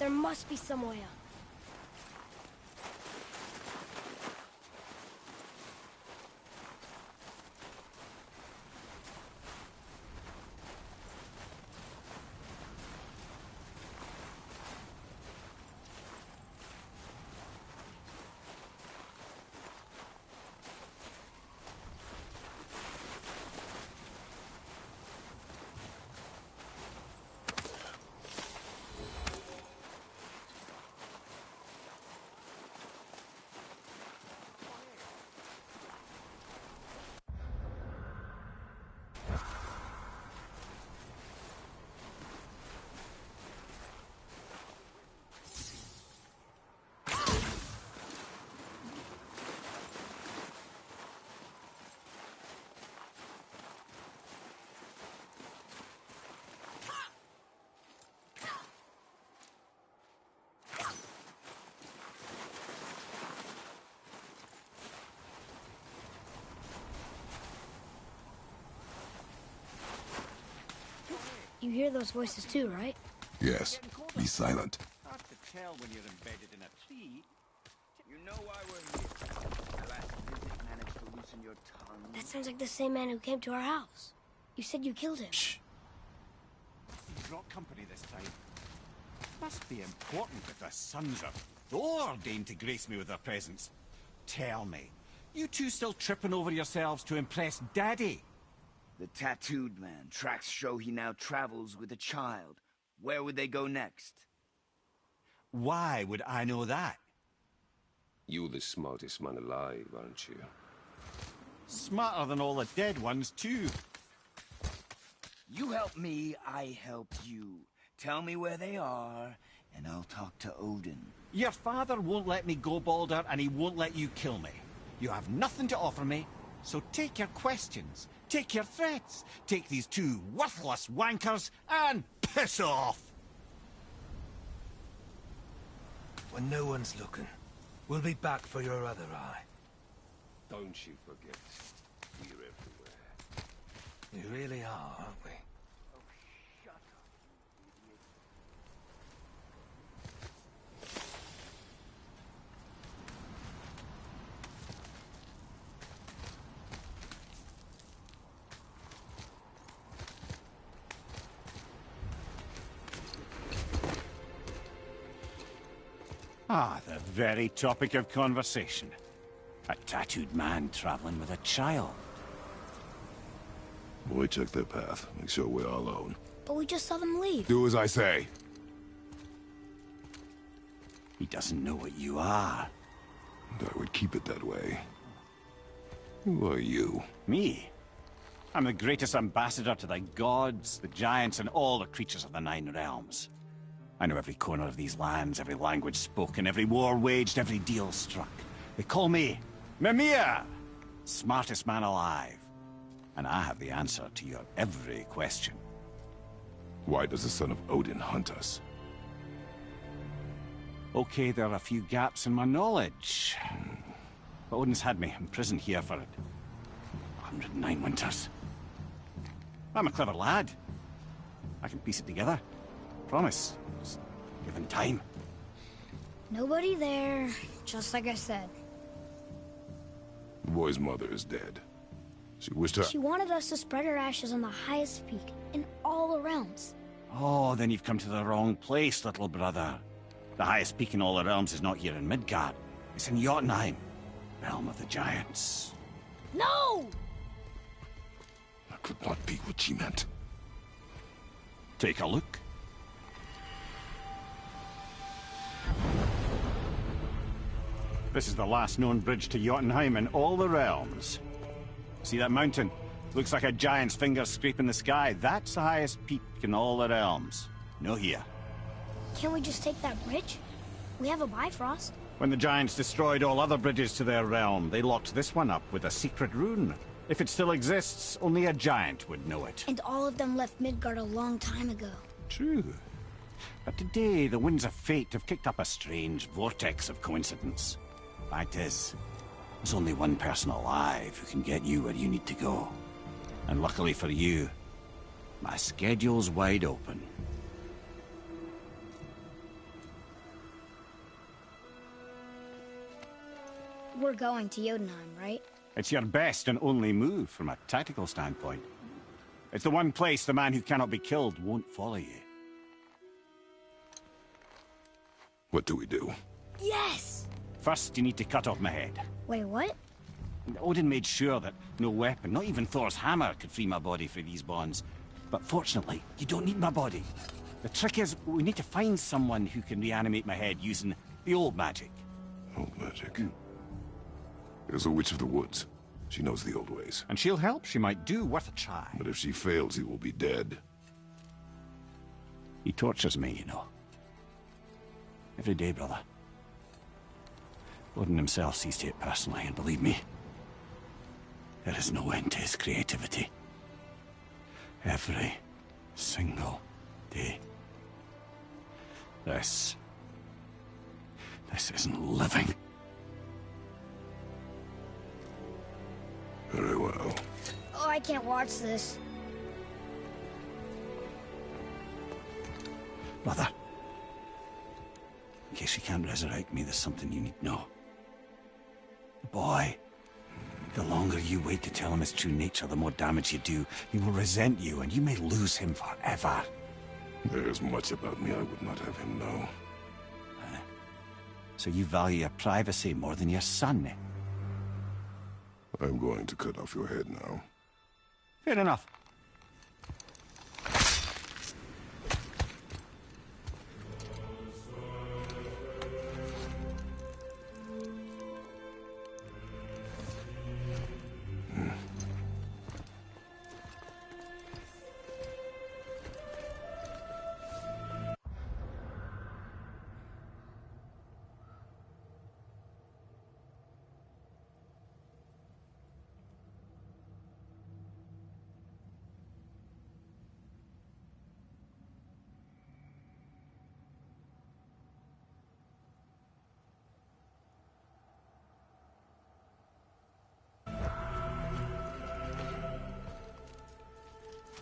There must be some way up. You hear those voices too, right? Yes. Be silent. Hard to tell when you're embedded in a tree. You know why we're here. My last visit managed to loosen your tongue. That sounds like the same man who came to our house. You said you killed him. Shh. You brought company this time. Must be important if the sons of Thor deign to grace me with their presence. Tell me, you two still tripping over yourselves to impress Daddy? The tattooed man. Tracks show he now travels with a child. Where would they go next? Why would I know that? You're the smartest man alive, aren't you? Smarter than all the dead ones, too. You help me, I help you. Tell me where they are, and I'll talk to Odin. Your father won't let me go, Baldur, and he won't let you kill me. You have nothing to offer me, so take your questions, take your threats, take these two worthless wankers, and piss off! When no one's looking, we'll be back for your other eye. Don't you forget, we're everywhere. We really are, aren't we? Ah, the very topic of conversation. A tattooed man traveling with a child. Boy, check their path. Make sure we're all alone. But we just saw them leave. Do as I say. He doesn't know what you are. And I would keep it that way. Who are you? Me? I'm the greatest ambassador to the gods, the giants, and all the creatures of the Nine Realms. I know every corner of these lands, every language spoken, every war waged, every deal struck. They call me Mimir, smartest man alive. And I have the answer to your every question. Why does the son of Odin hunt us? Okay, there are a few gaps in my knowledge. But Odin's had me imprisoned here for 109 winters. I'm a clever lad. I can piece it together. Promise. Just given time. Nobody there, just like I said. The boy's mother is dead. She wished her... She wanted us to spread her ashes on the highest peak in all the realms. Oh, then you've come to the wrong place, little brother. The highest peak in all the realms is not here in Midgard. It's in Jotunheim, realm of the giants. No! That could not be what she meant. Take a look. This is the last known bridge to Jotunheim in all the realms. See that mountain? Looks like a giant's finger scraping the sky. That's the highest peak in all the realms. No here. Can't we just take that bridge? We have a Bifrost. When the giants destroyed all other bridges to their realm, they locked this one up with a secret rune. If it still exists, only a giant would know it. And all of them left Midgard a long time ago. True. But today, the winds of fate have kicked up a strange vortex of coincidence. Fact is, there's only one person alive who can get you where you need to go. And luckily for you, my schedule's wide open. we're going to Jotunheim, right? It's your best and only move from a tactical standpoint. It's the one place the man who cannot be killed won't follow you. What do we do? Yes! First, you need to cut off my head. Wait, what? Odin made sure that no weapon, not even Thor's hammer, could free my body from these bonds. But fortunately, you don't need my body. The trick is, we need to find someone who can reanimate my head using the old magic. Old magic. There's a witch of the woods. She knows the old ways. And she'll help. She might do worth a try. But if she fails, he will be dead. He tortures me, you know. Every day, brother. Odin himself sees to it personally, and believe me, there is no end to his creativity. Every single day. This isn't living. Very well. Oh, I can't watch this. Brother, in case you can't resurrect me, there's something you need to know. The boy, the longer you wait to tell him his true nature, the more damage you do. He will resent you, and you may lose him forever. There's much about me I would not have him know. So you value your privacy more than your son, eh? I'm going to cut off your head now. Fair enough.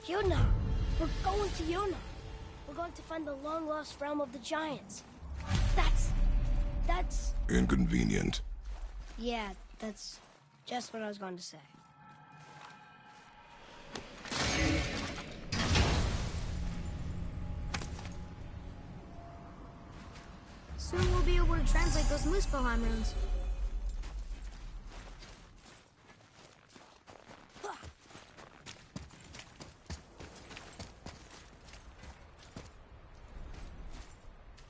Yona! We're going to Yona! We're going to find the long-lost realm of the giants. That's... Inconvenient. Yeah, that's just what I was going to say. Soon we'll be able to translate those Muspelheim runes.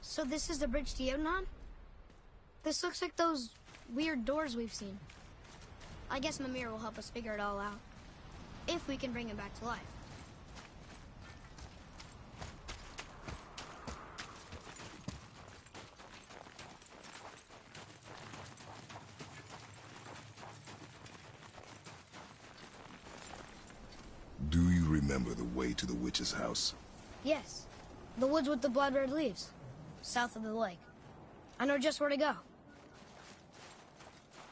So this is the bridge to Jotunheim? This looks like those weird doors we've seen. I guess Mimir will help us figure it all out. If we can bring him back to life. Do you remember the way to the witch's house? Yes. The woods with the blood-red leaves. South of the lake. I know just where to go.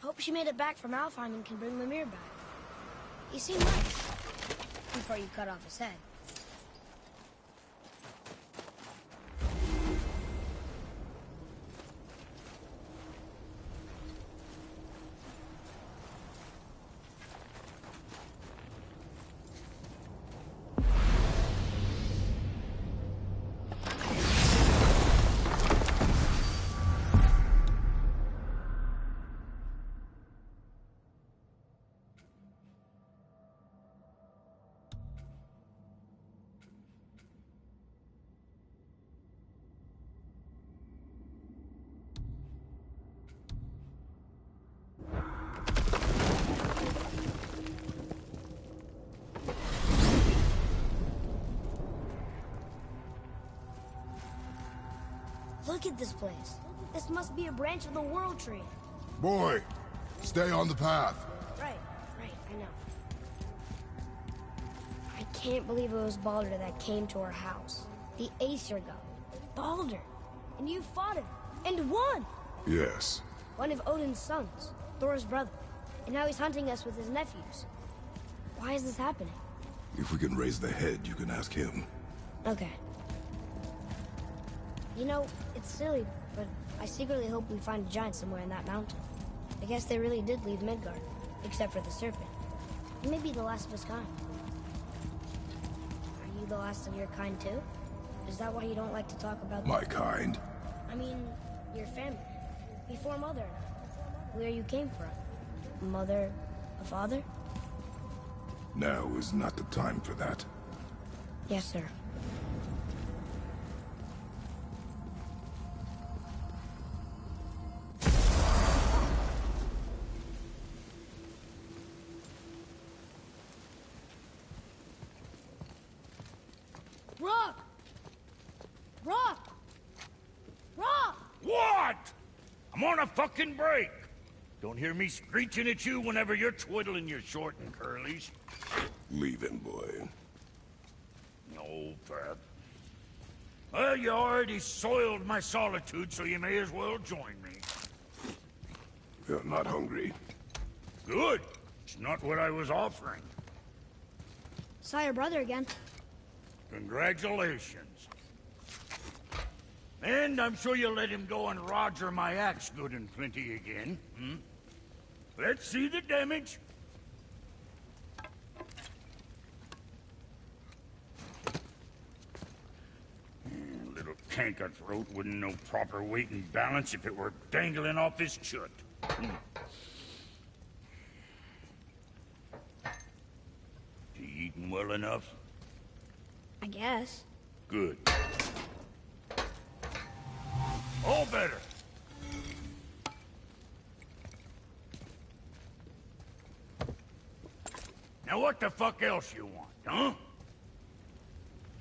Hope she made it back from Alfheim and can bring Mimir back. He seemed nice. Before you cut off his head. Look at this place. This must be a branch of the World Tree. Boy, stay on the path. Right, I know. I can't believe it was Baldur that came to our house. The Aesir god. Baldur. And you fought him. And won! Yes. One of Odin's sons. Thor's brother. And now he's hunting us with his nephews. Why is this happening? If we can raise the head, you can ask him. Okay. You know, it's silly, but I secretly hope we find a giant somewhere in that mountain. I guess they really did leave Midgard, except for the serpent. He may be the last of his kind. Are you the last of your kind too? Is that why you don't like to talk about My kind? I mean, your family. Before Mother and I. Where you came from. Mother, a father? Now is not the time for that. Yes, sir. Rock! Rock! Rock! What? I'm on a fucking break. Don't hear me screeching at you whenever you're twiddling your short and curlies. Leave him, boy. No, Pat. Well, you already soiled my solitude, so you may as well join me. You're not hungry. Good. It's not what I was offering. Saw your brother again. Congratulations. And I'm sure you'll let him go and Roger my axe good and plenty again, hmm? Let's see the damage. Little canker throat wouldn't know proper weight and balance if it were dangling off his chut. You eating well enough? I guess. Good. All better. Now what the fuck else you want, huh?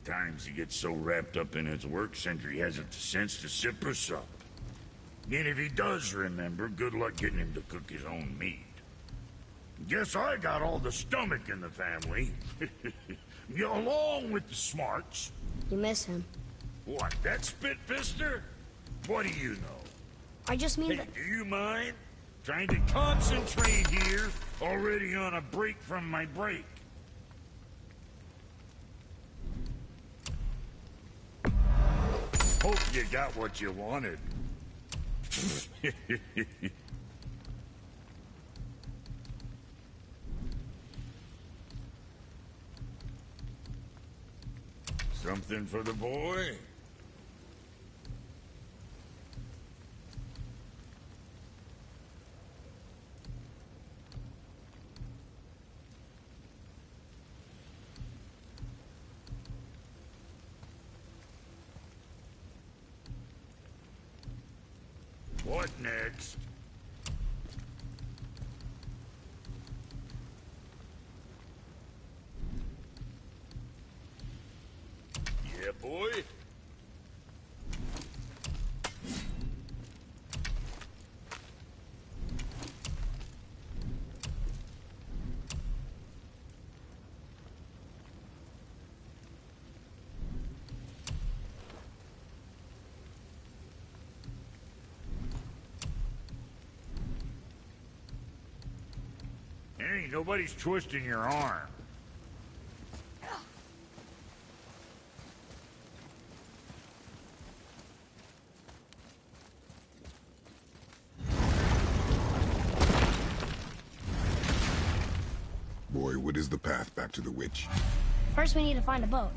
Times he gets so wrapped up in his work, Sentry hasn't the sense to sip or sup. And if he does remember, good luck getting him to cook his own meat. Guess I got all the stomach in the family. Along with the smarts. You miss him. What, that spit-fister? What do you know? I just mean Hey, that... do you mind? Trying to concentrate here, already on a break from my break. Hope you got what you wanted. Something for the boy? What next? Yeah, boy? Hey, nobody's twisting your arm. Boy, what is the path back to the witch? First we need to find a boat.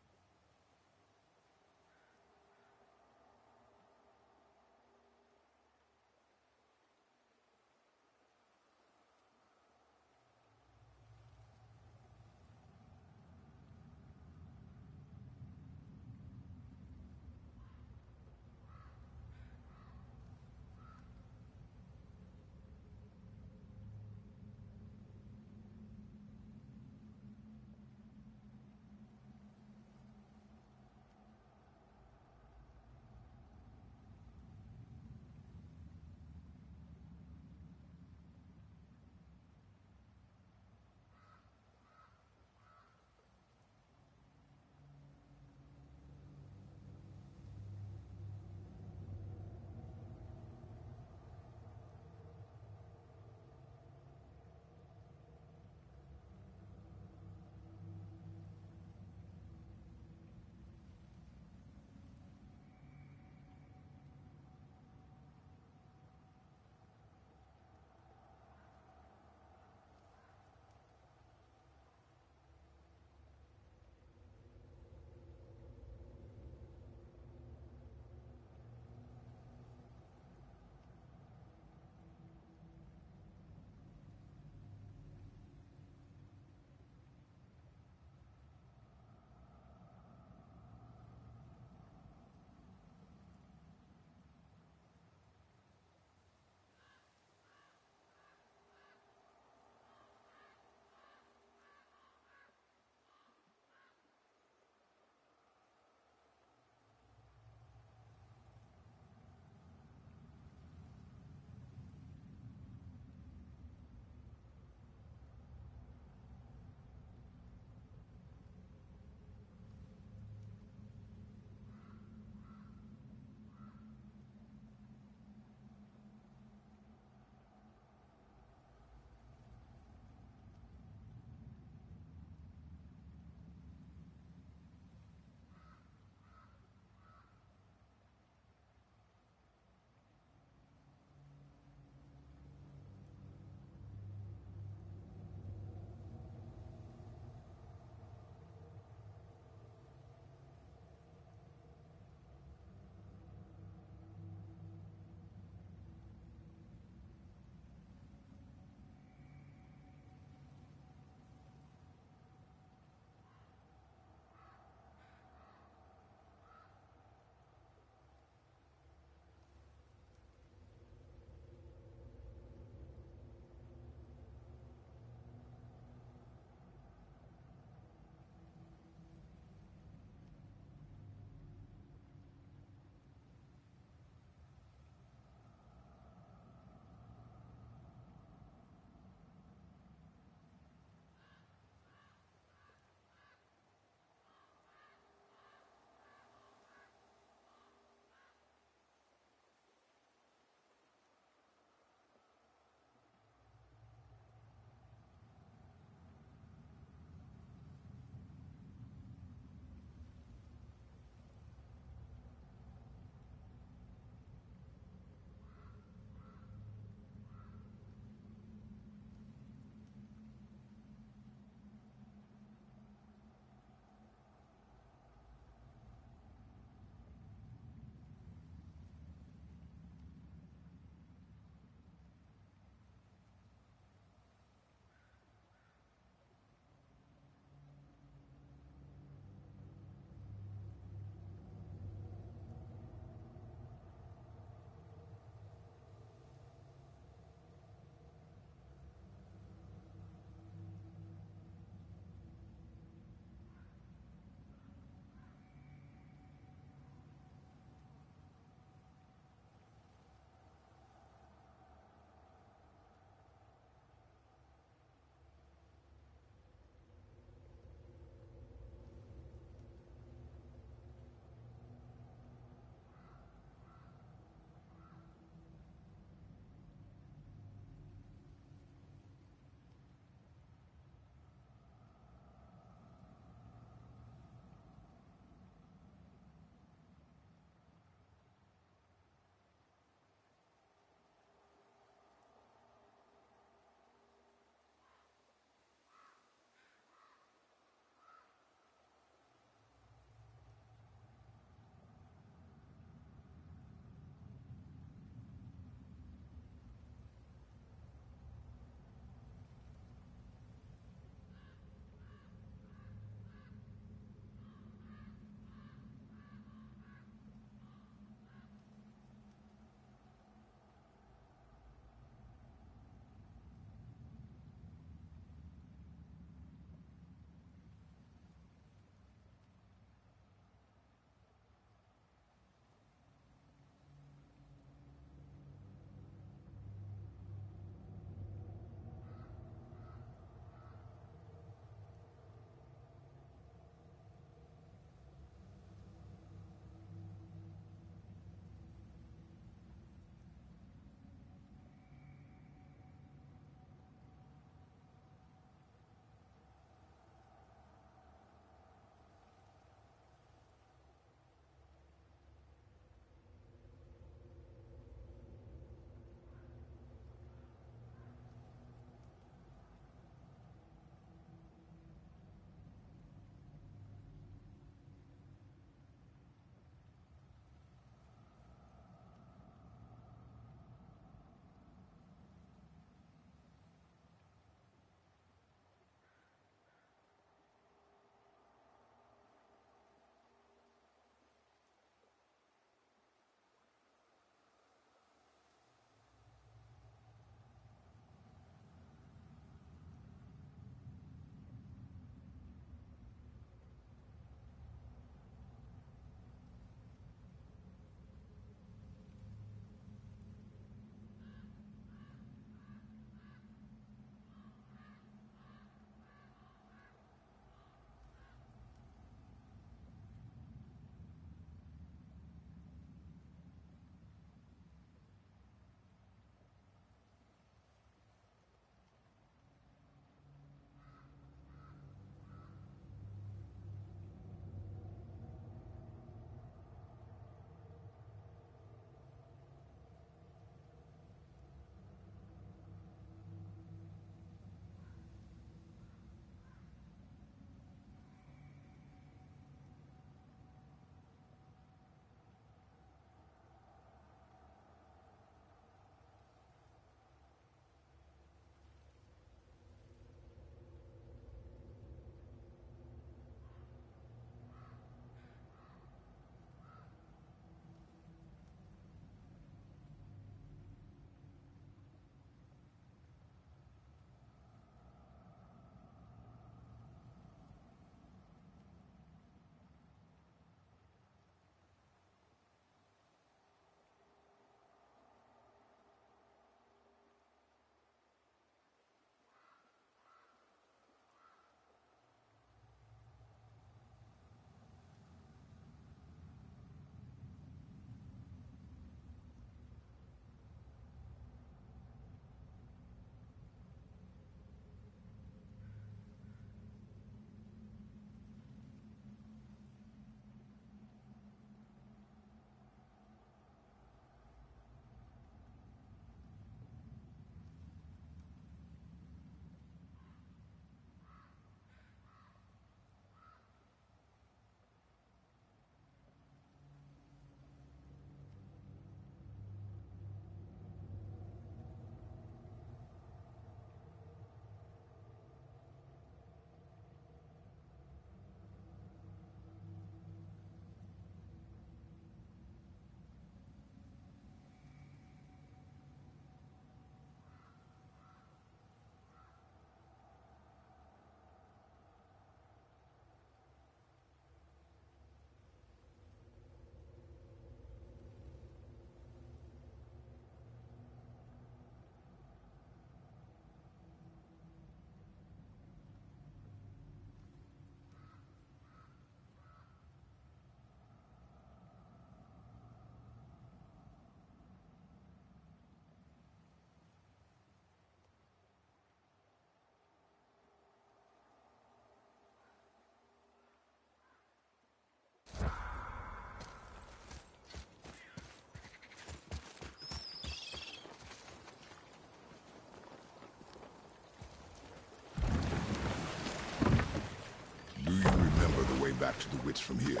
back to the witch from here?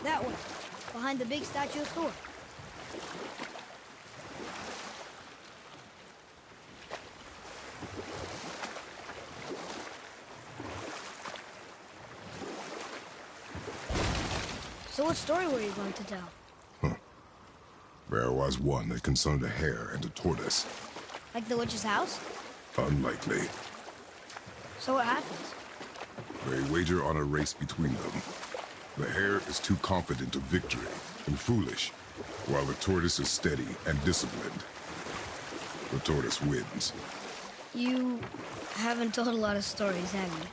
That way, behind the big statue of Thor. So what story were you going to tell? There was one that concerned a hare and a tortoise. Like the witch's house? Unlikely. So what happens? They wager on a race between them. The hare is too confident of victory and foolish, while the tortoise is steady and disciplined. The tortoise wins. You haven't told a lot of stories, have you?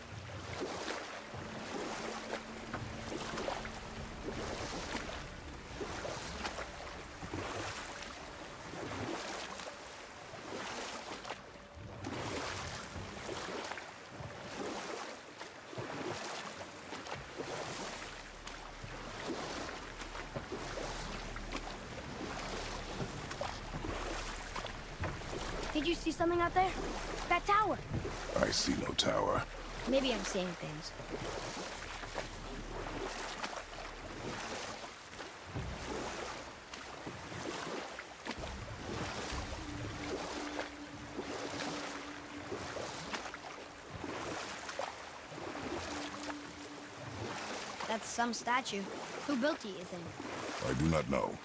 Did you see something out there? That tower. I see no tower. Maybe I'm seeing things. That's some statue. Who built it, you think? I do not know.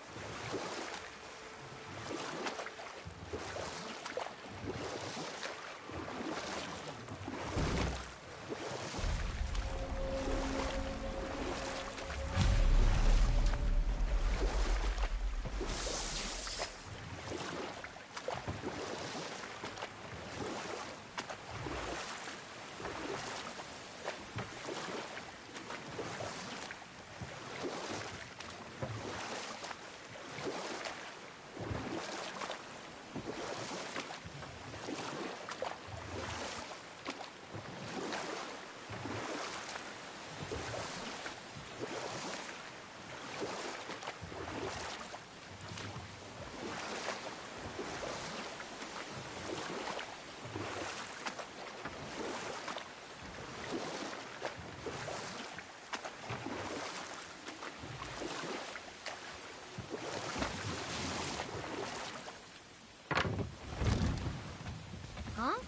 Huh?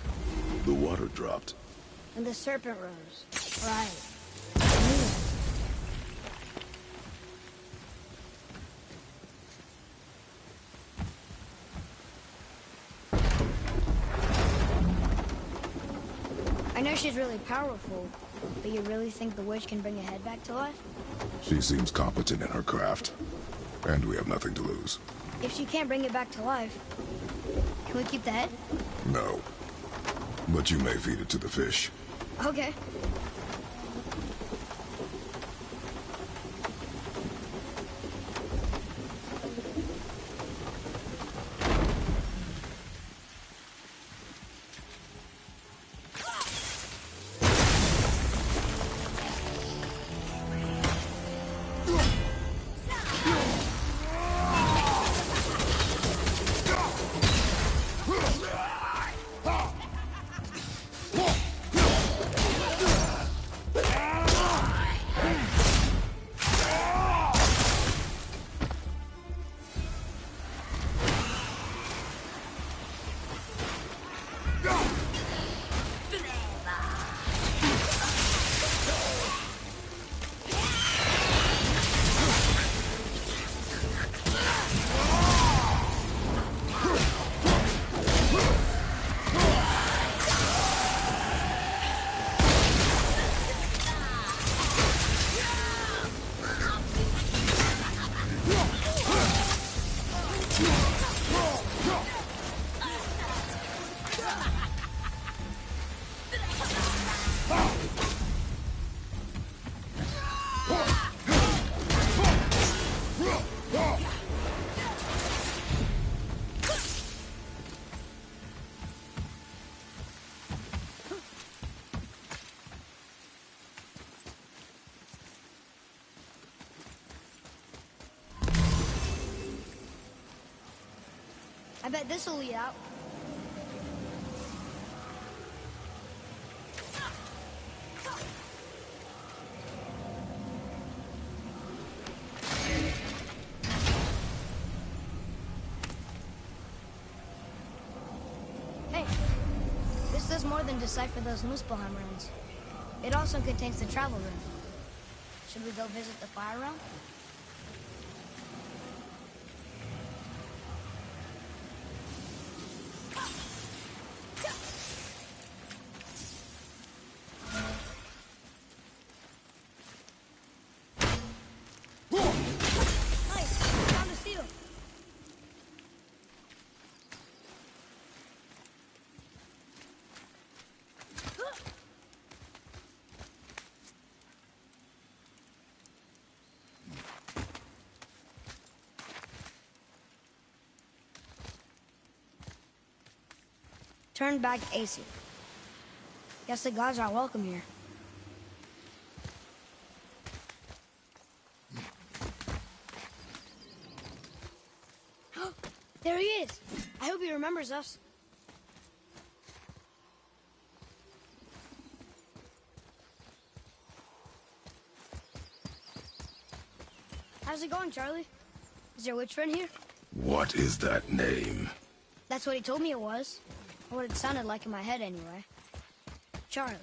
The water dropped. And the serpent rose. Right. I know she's really powerful, but you really think the witch can bring a head back to life? She seems competent in her craft. And we have nothing to lose. If she can't bring it back to life, can we keep the head? No. But you may feed it to the fish. Okay. I bet this'll lead out. even decipher those Muspelheim runes. It also contains the travel rune. Should we go visit the Fire Realm? Nice! Found a seal! Turned back AC. Guess the gods aren't welcome here. There he is! I hope he remembers us. How's it going, Charlie? Is your witch friend here? What is that name? That's what he told me it was. Or what it sounded like in my head, anyway. Charlie.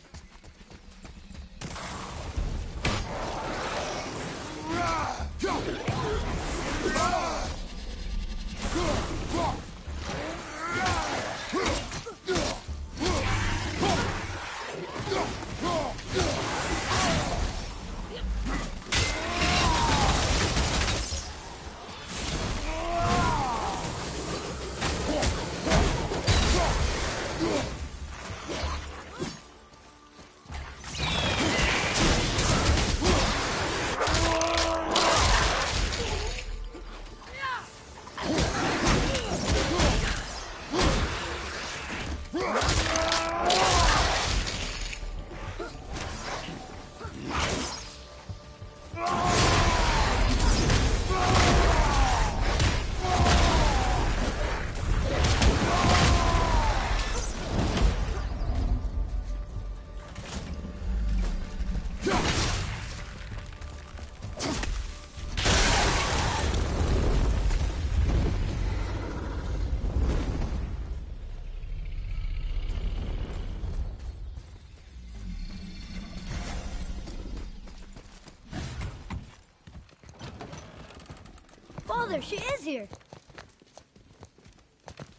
Father, she is here.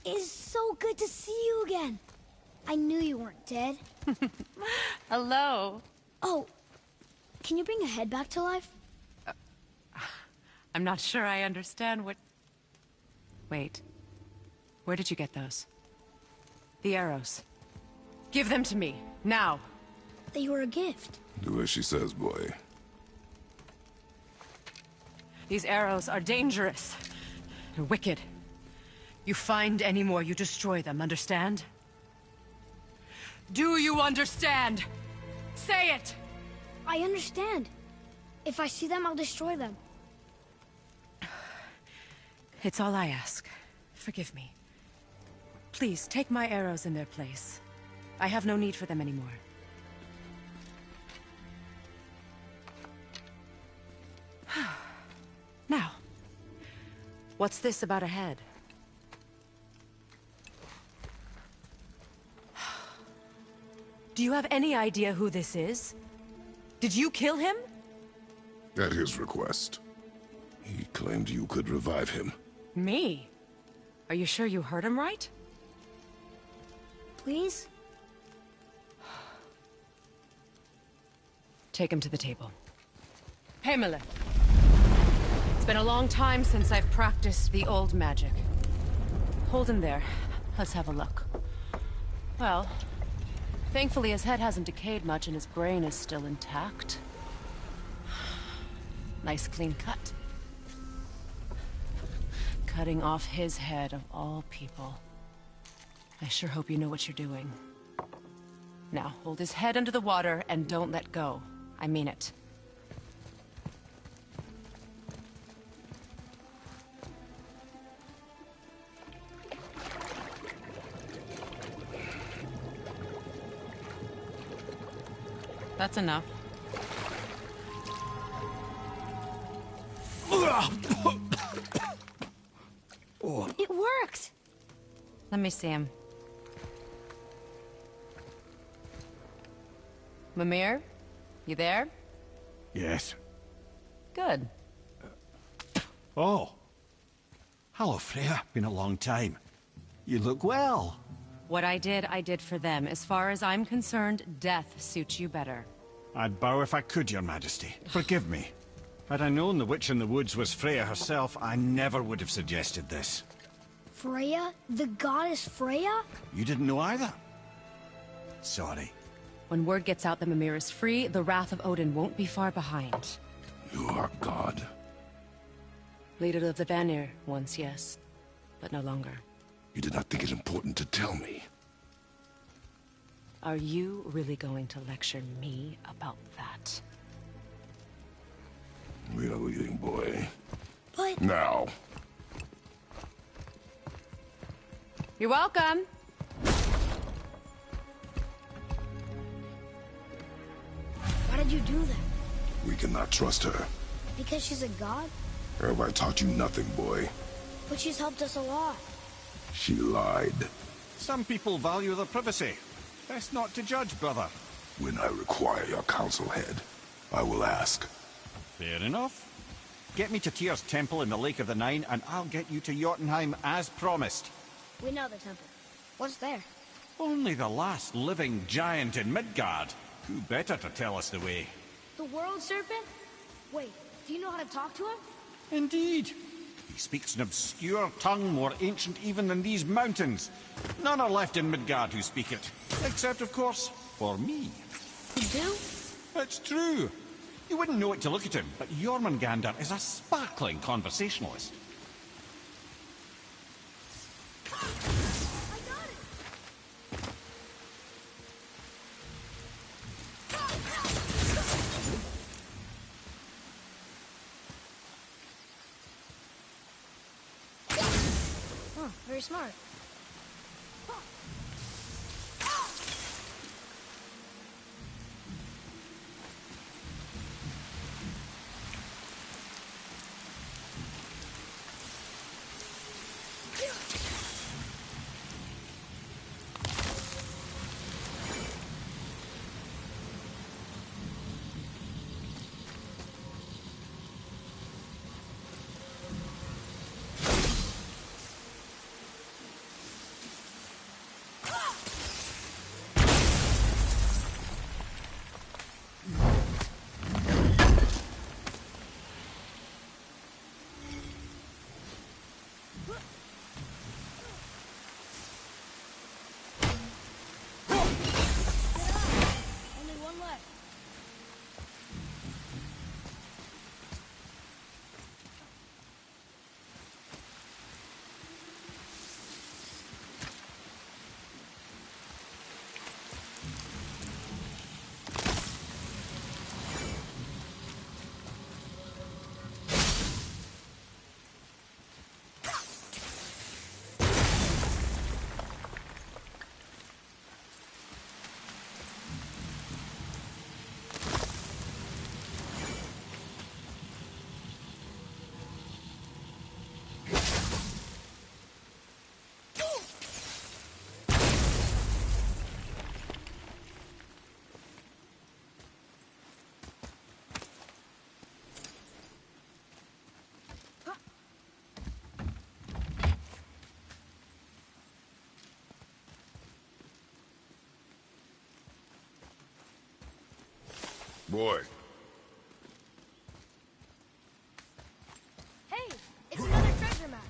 It's so good to see you again. I knew you weren't dead. Hello. Oh, can you bring a head back to life? I'm not sure I understand what... Wait. Where did you get those? The arrows. Give them to me, now. They were a gift. Do as she says, boy. These arrows are dangerous. They're wicked. You find any more, you destroy them, understand? Do you understand? Say it! I understand. If I see them, I'll destroy them. It's all I ask. Forgive me. Please, take my arrows in their place. I have no need for them anymore. Now, what's this about a head? Do you have any idea who this is? Did you kill him? At his request. He claimed you could revive him. Me? Are you sure you heard him right? Please? Take him to the table. Pamela. It's been a long time since I've practiced the old magic. Hold him there. Let's have a look. Well, thankfully his head hasn't decayed much and his brain is still intact. Nice clean cut. Cutting off his head of all people. I sure hope you know what you're doing. Now, hold his head under the water and don't let go. I mean it. That's enough. It worked! Let me see him. Mimir? You there? Yes. Good. Oh. Hello, Freya. Been a long time. You look well. What I did for them. As far as I'm concerned, death suits you better. I'd bow if I could, Your Majesty. Forgive me. Had I known the witch in the woods was Freya herself, I never would have suggested this. Freya? The goddess Freya? You didn't know either? Sorry. When word gets out that Mimir is free, the wrath of Odin won't be far behind. You are God. Leader of the Vanir, once, yes. But no longer. You did not think it important to tell me. Are you really going to lecture me about that? We are leaving, boy. But... Now. You're welcome. Why did you do that? We cannot trust her. Because she's a god? Or have I taught you nothing, boy? But she's helped us a lot. She lied. Some people value their privacy. Best not to judge, brother. When I require your council head, I will ask. Fair enough. Get me to Tyr's temple in the Lake of the Nine, and I'll get you to Jotunheim as promised. We know the temple. What's there? Only the last living giant in Midgard. Who better to tell us the way? The world serpent? Wait, do you know how to talk to him? Indeed. He speaks an obscure tongue more ancient even than these mountains. None are left in Midgard who speak it. Except, of course, for me. You do? It's true. You wouldn't know it to look at him, but Jormungandr is a sparkling conversationalist. I got it! Oh, very smart. Only one left. Boy, Hey, it's another treasure map.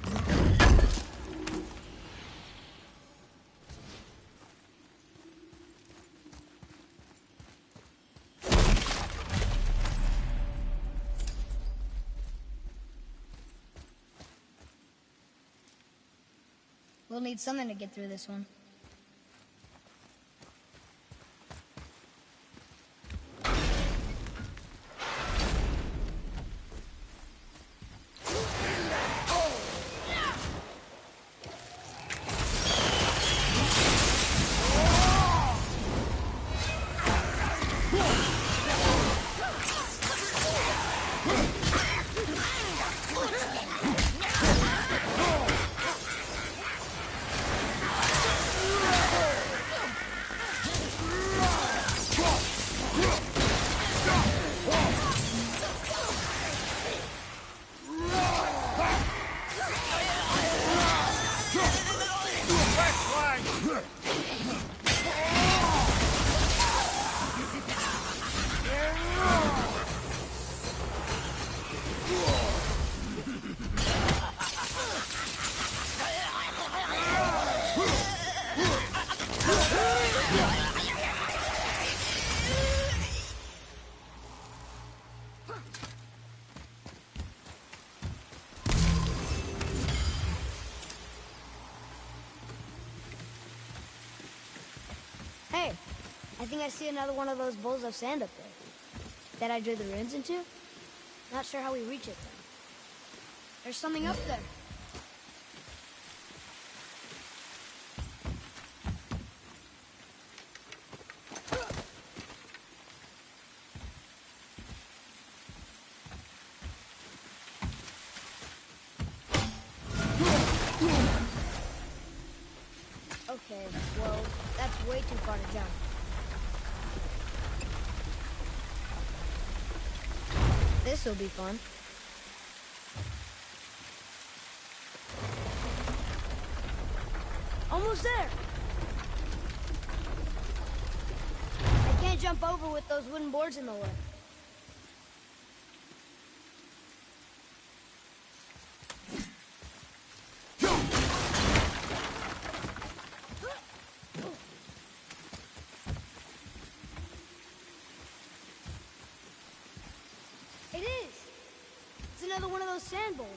We'll need something to get through this one. Hey, I think I see another one of those bowls of sand up there. That I drew the runes into? Not sure how we reach it, though. There's something up there. Okay, well, that's way too far to jump. This'll be fun. Almost there! I can't jump over with those wooden boards in the way. Another one of those sand bowls.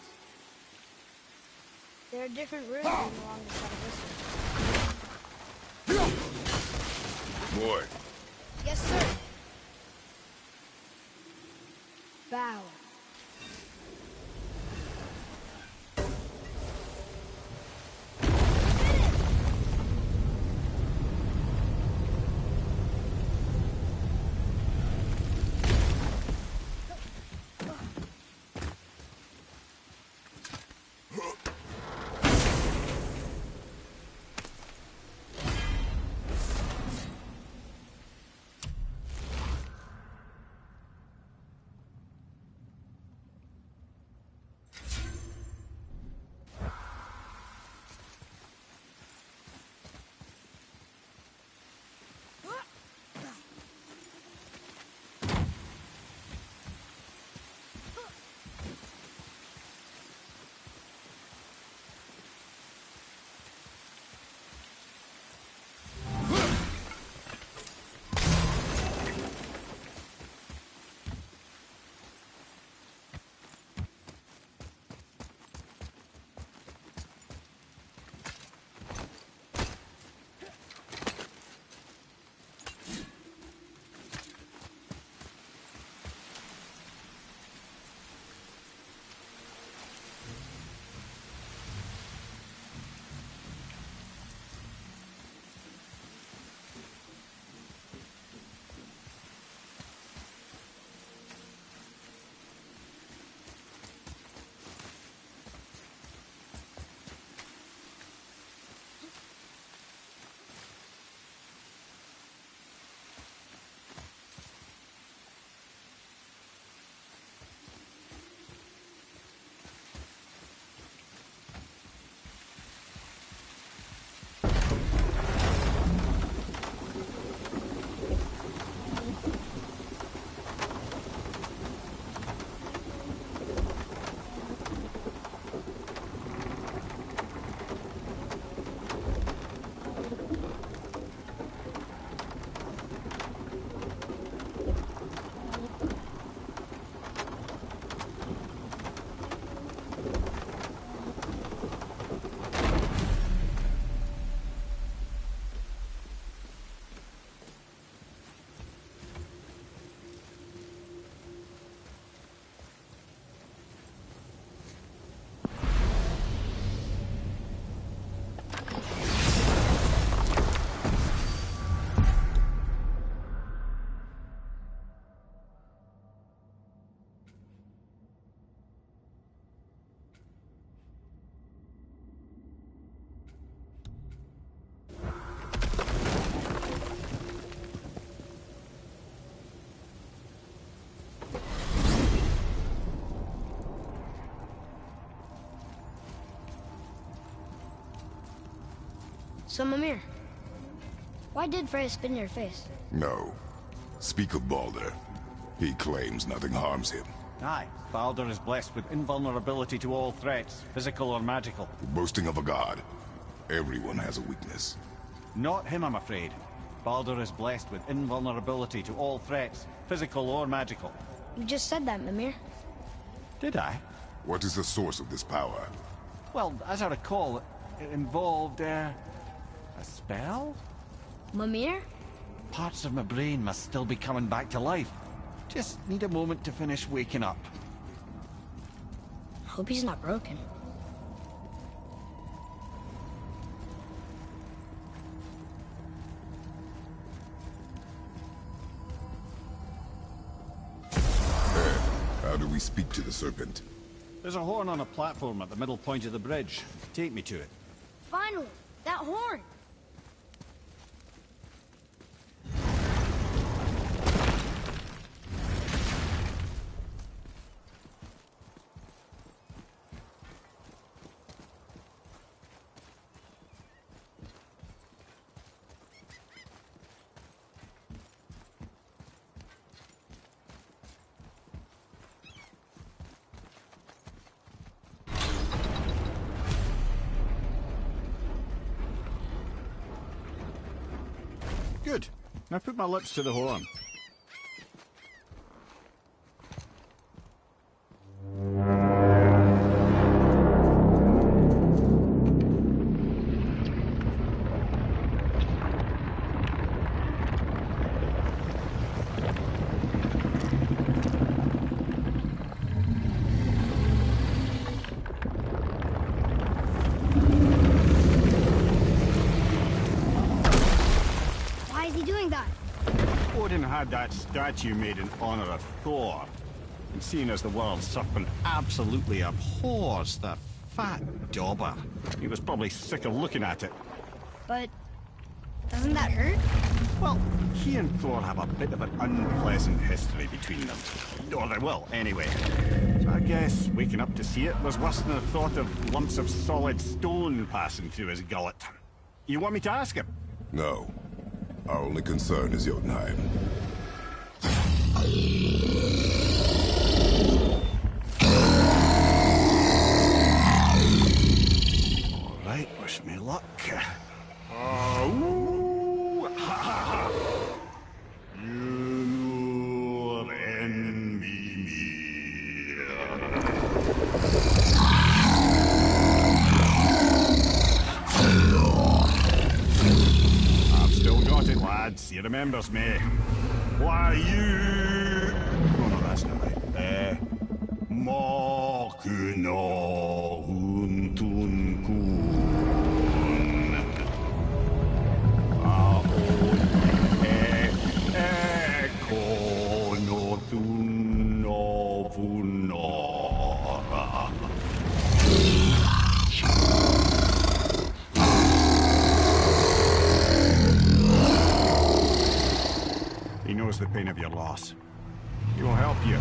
There are different rooms along the side of this one. Boy. Yes, sir. Bow. So, Mimir, why did Freya spit in your face? No. Speak of Baldur. He claims nothing harms him. Aye, Baldur is blessed with invulnerability to all threats, physical or magical. Boasting of a god. Everyone has a weakness. Not him, I'm afraid. Baldur is blessed with invulnerability to all threats, physical or magical. You just said that, Mimir. Did I? What is the source of this power? Well, as I recall, it involved, a spell? Mimir? Parts of my brain must still be coming back to life. Just need a moment to finish waking up. Hope he's not broken. How do we speak to the serpent? There's a horn on a platform at the middle point of the bridge. Take me to it. Finally! That horn! Good. Now put my lips to the horn. Why is he doing that? Odin had that statue made in honor of Thor. And seeing as the world serpent absolutely abhors the fat dauber, he was probably sick of looking at it. But doesn't that hurt? Well, he and Thor have a bit of an unpleasant history between them. Or they will, anyway. So I guess waking up to see it was worse than the thought of lumps of solid stone passing through his gullet. You want me to ask him? No. Our only concern is Jotunheim. All right, wish me luck. Ooh, ha, ha, ha. You envy me. I've still got it, lads. He remembers me. Why, you... Oh, no, that's not right. Makuna huntun kun. Aon ekono tunno vunora. He knows the pain of your loss. He will help you.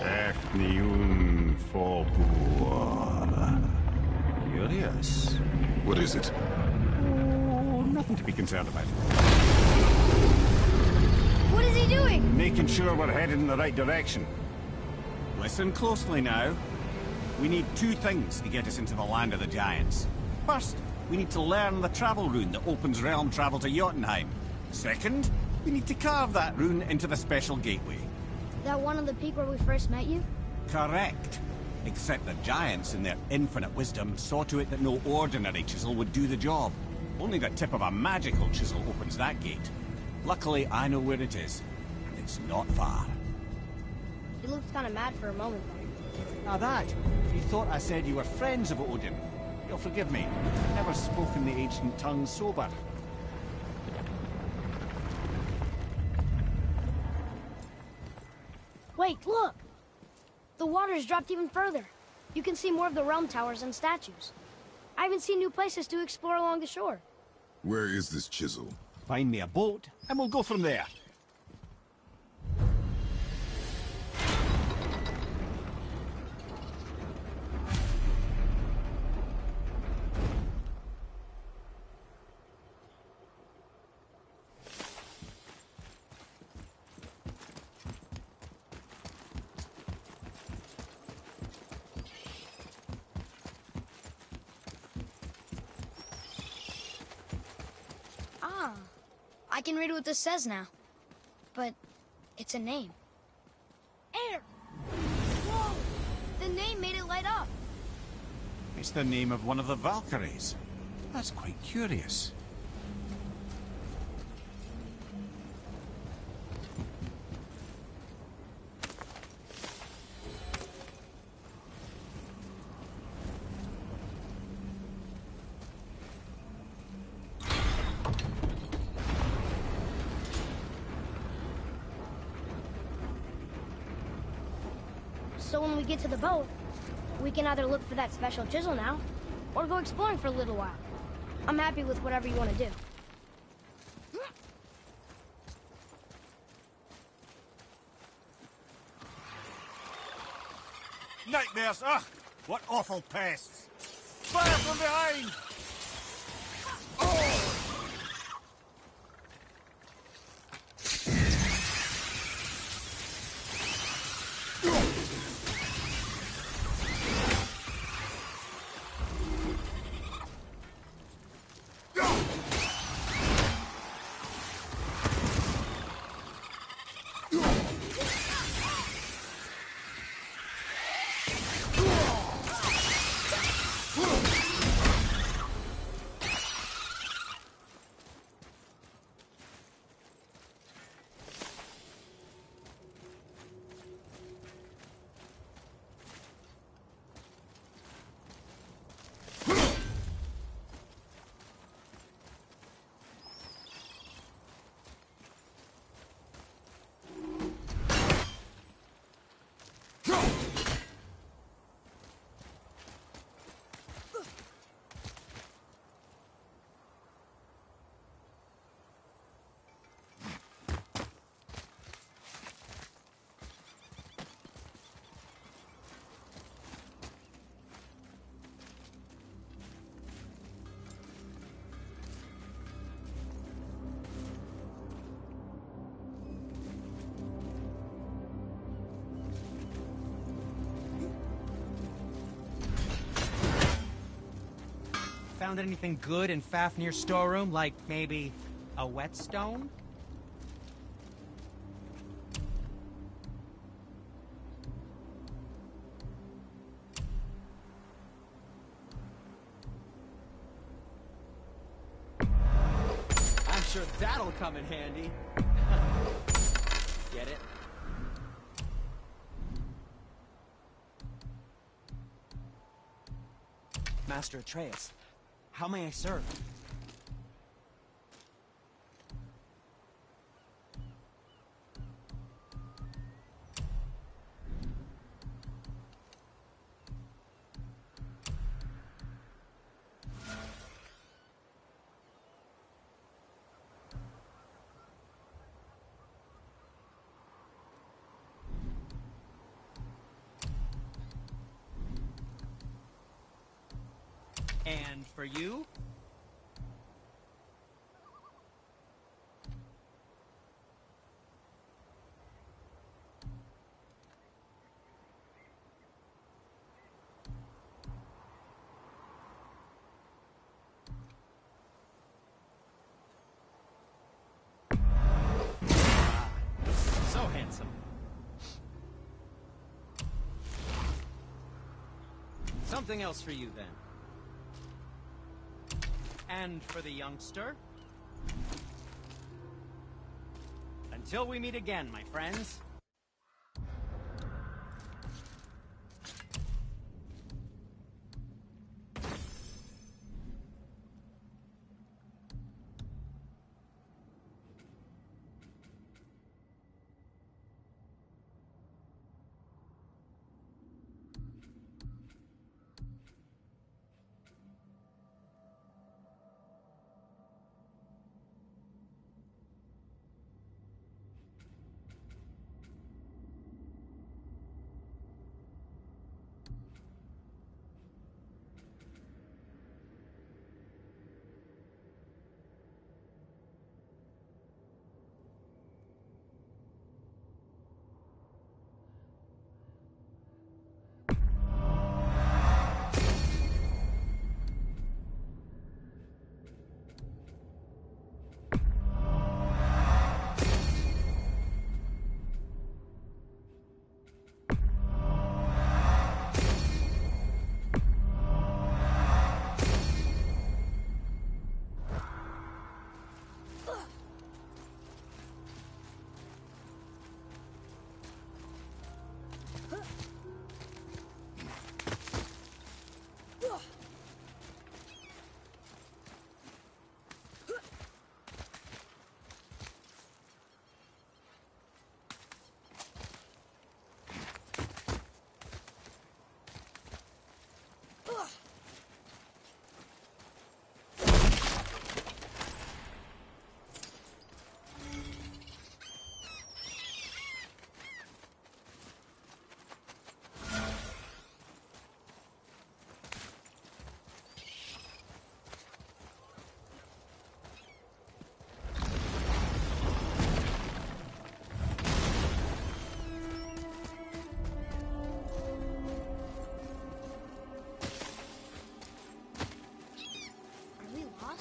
Efniun Fobuar. Curious. What is it? Oh, nothing to be concerned about. What is he doing? Making sure we're headed in the right direction. Listen closely now. We need two things to get us into the land of the giants. First, we need to learn the travel rune that opens realm travel to Jotunheim. Second, we need to carve that rune into the special gateway. That one on the peak where we first met you? Correct. Except the giants, in their infinite wisdom, saw to it that no ordinary chisel would do the job. Only the tip of a magical chisel opens that gate. Luckily, I know where it is, and it's not far. He looked kind of mad for a moment there. Now that, if you thought I said you were friends of Odin, you'll forgive me. I've never spoken the ancient tongue sober. Wait, look! The water's dropped even further. You can see more of the realm towers and statues. I even see new places to explore along the shore. Where is this chisel? Find me a boat, and we'll go from there. I can read what this says now. But it's a name. Air! Whoa! The name made it light up. It's the name of one of the Valkyries. That's quite curious. So when we get to the boat, we can either look for that special chisel now, or go exploring for a little while. I'm happy with whatever you want to do. Nightmares! Ugh! What awful pests! Fire from behind! Found anything good in Fafnir's storeroom, like maybe a whetstone? I'm sure that'll come in handy. Get it? Master Atreus, how may I serve? And for you? So handsome. Something else for you, then. And for the youngster? Until we meet again, my friends.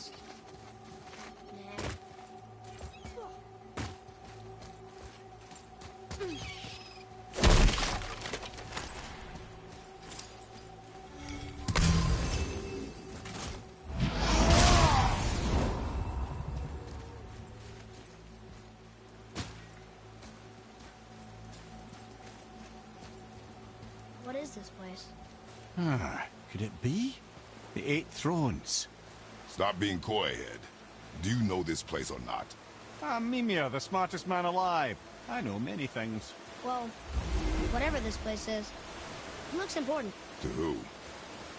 fast. What is this place? Could it be? The Eight Thrones. Stop being coy-head. Do you know this place or not? I'm Mimir, the smartest man alive. I know many things. Well, whatever this place is, it looks important. To who?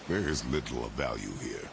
There is little of value here.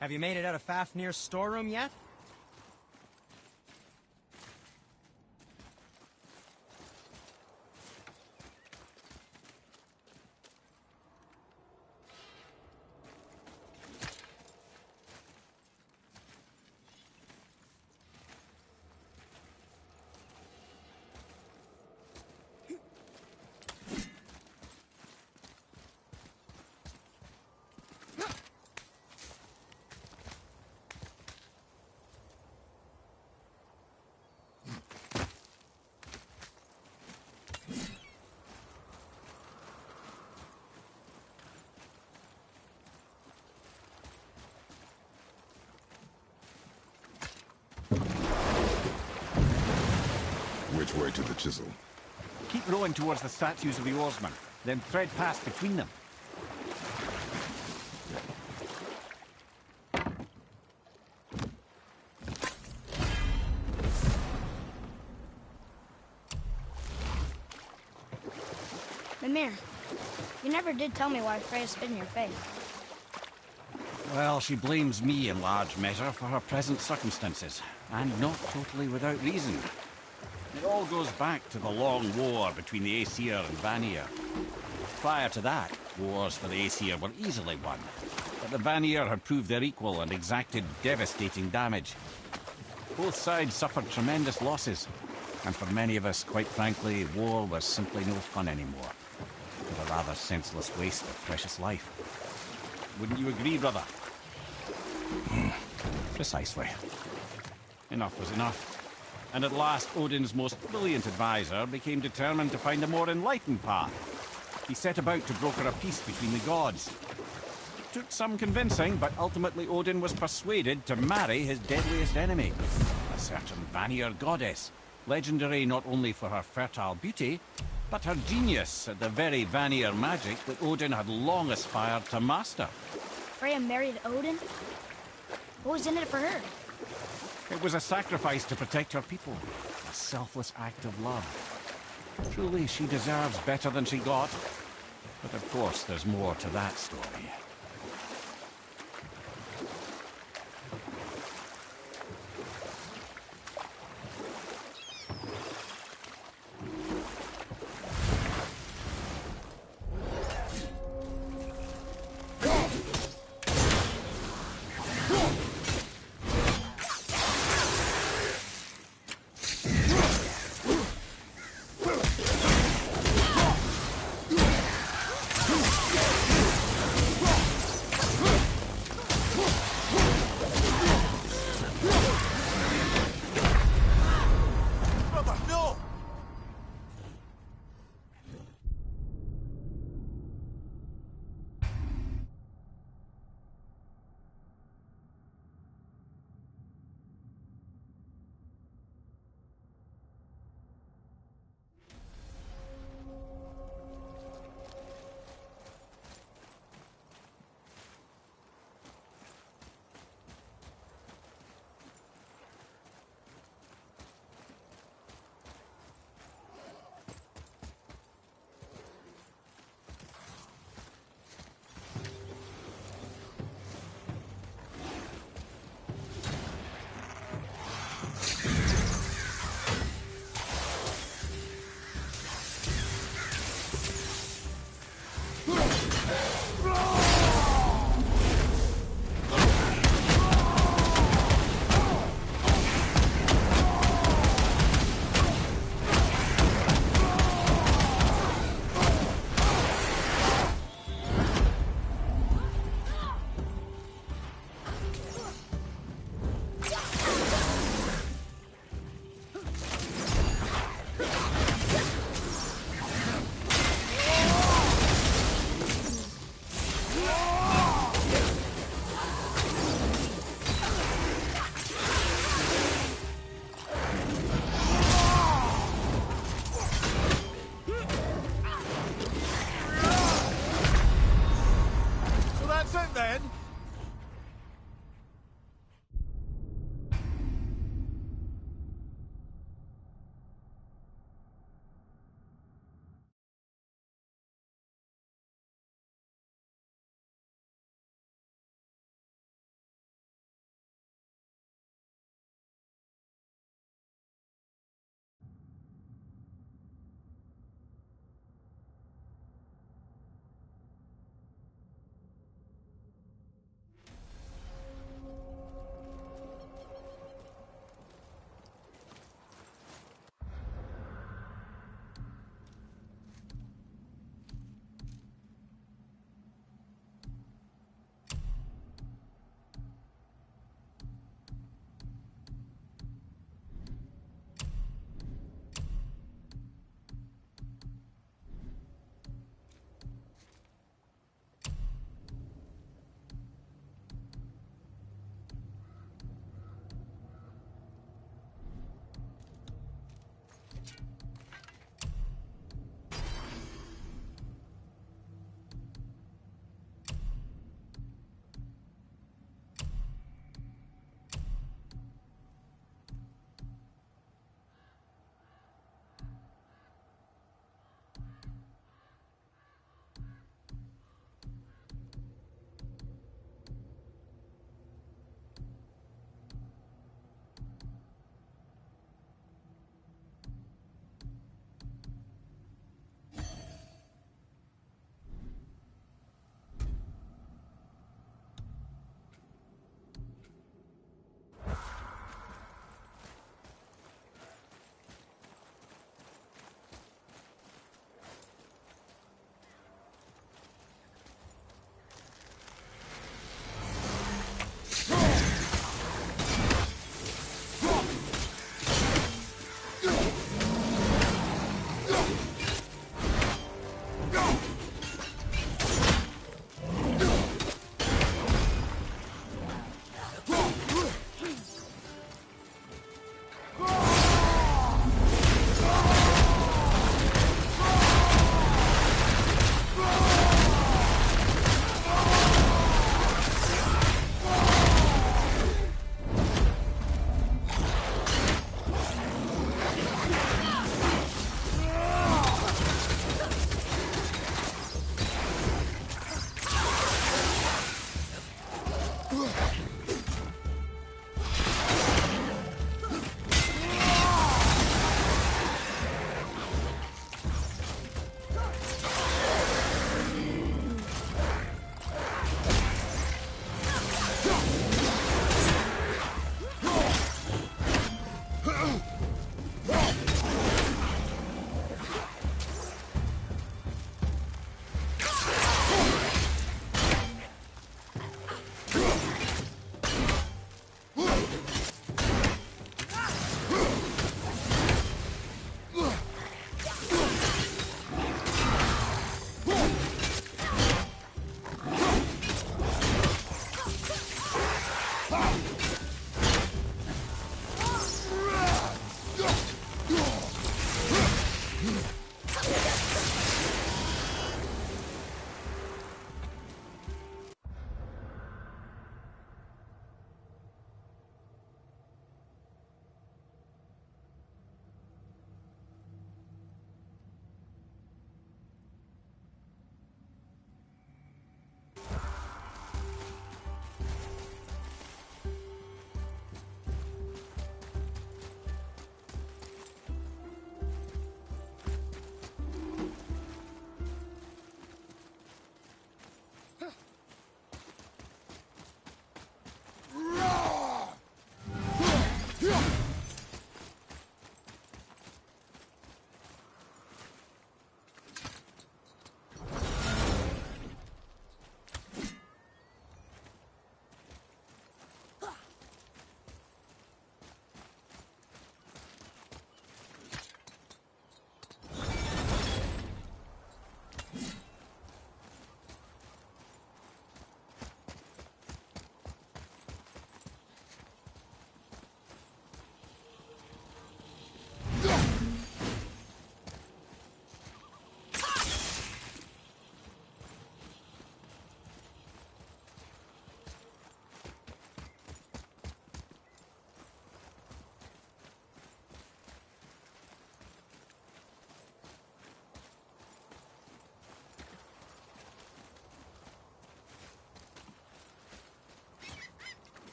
Have you made it out of Fafnir's storeroom yet? Which way to the chisel? Keep rowing towards the statues of the oarsmen, then thread past between them. Mimir, you never did tell me why Freya spit in your face. Well, she blames me in large measure for her present circumstances, and not totally without reason. It all goes back to the long war between the Aesir and Vanir. Prior to that, wars for the Aesir were easily won, but the Vanir had proved their equal and exacted devastating damage. Both sides suffered tremendous losses, and for many of us, quite frankly, war was simply no fun anymore. But a rather senseless waste of precious life. Wouldn't you agree, brother? Hmm. Precisely. Enough was enough. And at last, Odin's most brilliant advisor became determined to find a more enlightened path. He set about to broker a peace between the gods. It took some convincing, but ultimately Odin was persuaded to marry his deadliest enemy, a certain Vanir goddess, legendary not only for her fertile beauty, but her genius at the very Vanir magic that Odin had long aspired to master. Freya married Odin? What was in it for her? It was a sacrifice to protect her people, a selfless act of love. Truly, she deserves better than she got. But of course, there's more to that story.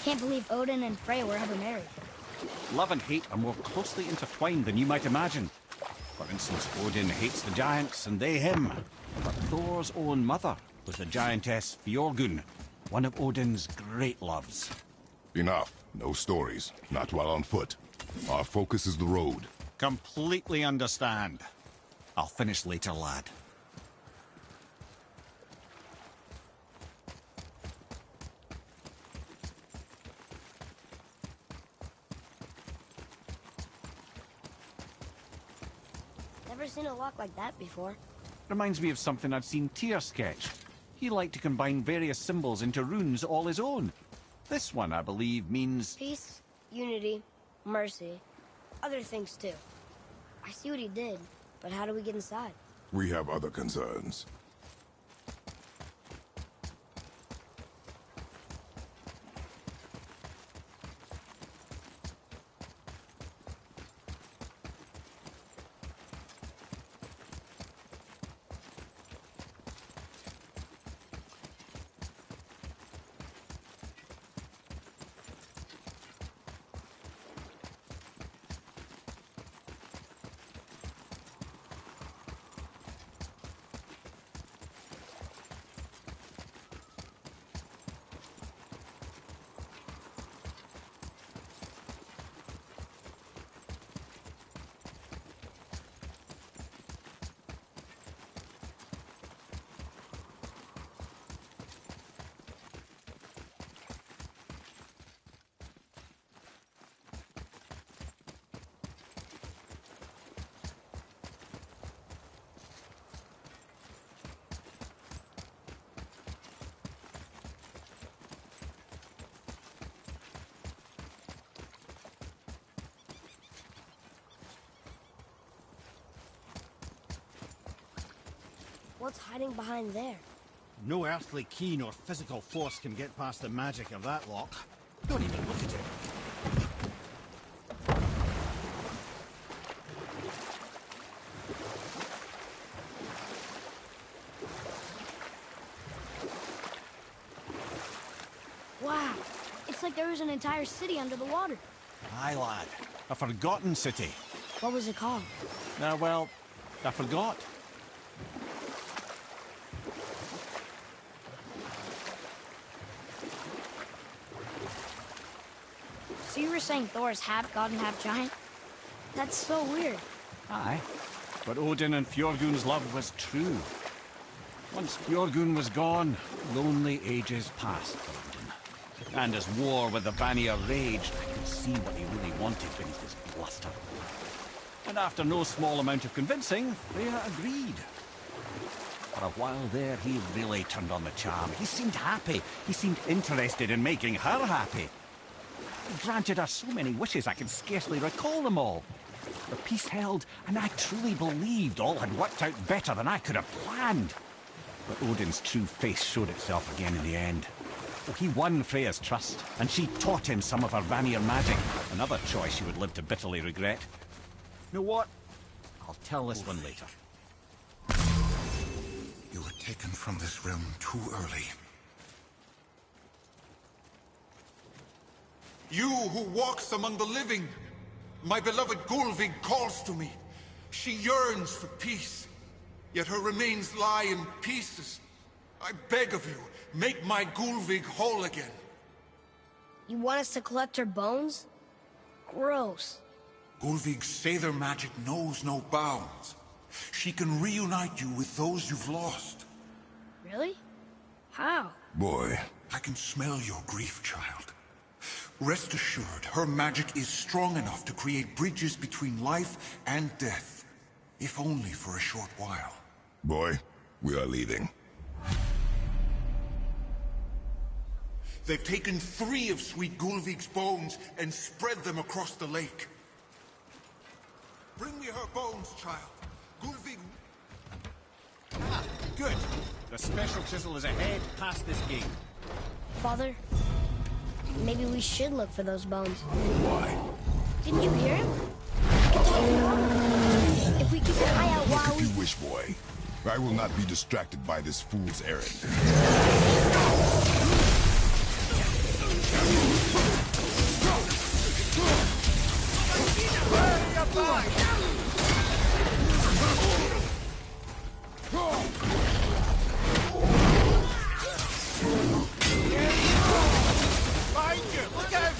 Can't believe Odin and Freya were ever married. Love and hate are more closely intertwined than you might imagine. For instance, Odin hates the giants and they him. But Thor's own mother was the giantess Björgun, one of Odin's great loves. Enough. No stories. Not while on foot. Our focus is the road. Completely understand. I'll finish later, lad. Never seen a lock like that before. Reminds me of something I've seen Tyr sketched. He liked to combine various symbols into runes all his own. This one, I believe, means... Peace, unity, mercy. Other things too. I see what he did, but how do we get inside? We have other concerns. What's hiding behind there? No earthly key nor physical force can get past the magic of that lock. Don't even look at it. like there was an entire city under the water. Aye, lad. A forgotten city. What was it called? Well, I forgot. So you were saying Thor is half god and half giant? That's so weird. Aye. But Odin and Fjorgun's love was true. Once Fjorgun was gone, lonely ages passed for Odin. And as war with the Vanir raged, I could see what he really wanted beneath his bluster. And after no small amount of convincing, Freya agreed. For a while there, he really turned on the charm. He seemed happy. He seemed interested in making her happy. He granted her so many wishes I can scarcely recall them all. The peace held, and I truly believed all had worked out better than I could have planned. But Odin's true face showed itself again in the end. Oh, he won Freya's trust, and she taught him some of her Vanir magic, another choice she would live to bitterly regret. You know what? I'll tell this one later. You were taken from this realm too early. You who walks among the living, my beloved Gullveig calls to me. She yearns for peace, yet her remains lie in pieces. I beg of you, make my Gullveig whole again. You want us to collect her bones? Gross. Gullveig's Seidr magic knows no bounds. She can reunite you with those you've lost. Really? How? Boy. I can smell your grief, child. Rest assured, her magic is strong enough to create bridges between life and death. If only for a short while. Boy, we are leaving. They've taken 3 of sweet Gullveig's bones and spread them across the lake. Bring me her bones, child. Gullveig... Ah, good. The special chisel is ahead past this gate. Father, maybe we should look for those bones. Why? Didn't you hear him? If we keep an eye out while Look if you wish, boy. I will not be distracted by this fool's errand. Behind you! Look out!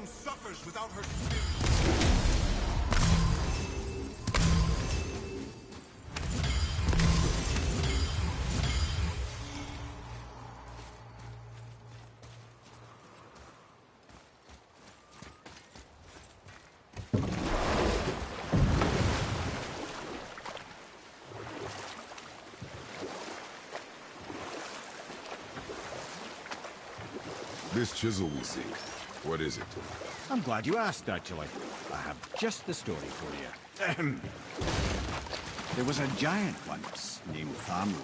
Suffers without her spirit. This chisel we see, what is it? I'm glad you asked, actually. I have just the story for you. There was a giant once, named Thamur.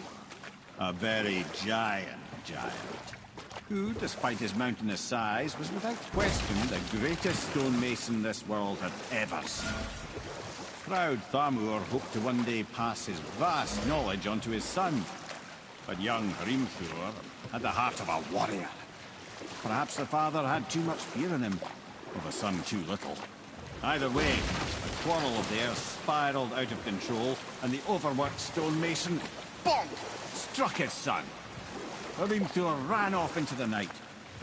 A very giant, who, despite his mountainous size, was without question the greatest stonemason this world had ever seen. Proud Thamur hoped to one day pass his vast knowledge on to his son. But young Hrimthur had the heart of a warrior. Perhaps the father had too much fear in him, or the son too little. Either way, the quarrel of theirs spiraled out of control, and the overworked stonemason, bonk, struck his son. Hrimthur ran off into the night.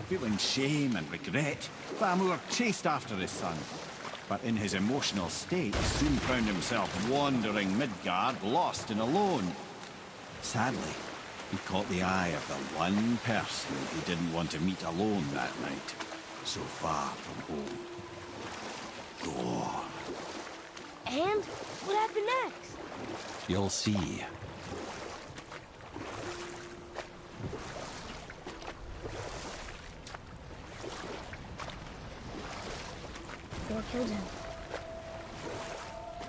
Feeling shame and regret, Thamur chased after his son. But in his emotional state, soon found himself wandering Midgard, lost and alone. Sadly, he caught the eye of the one person he didn't want to meet alone that night, so far from home. Gore. And what happened next? You'll see. Thor killed him.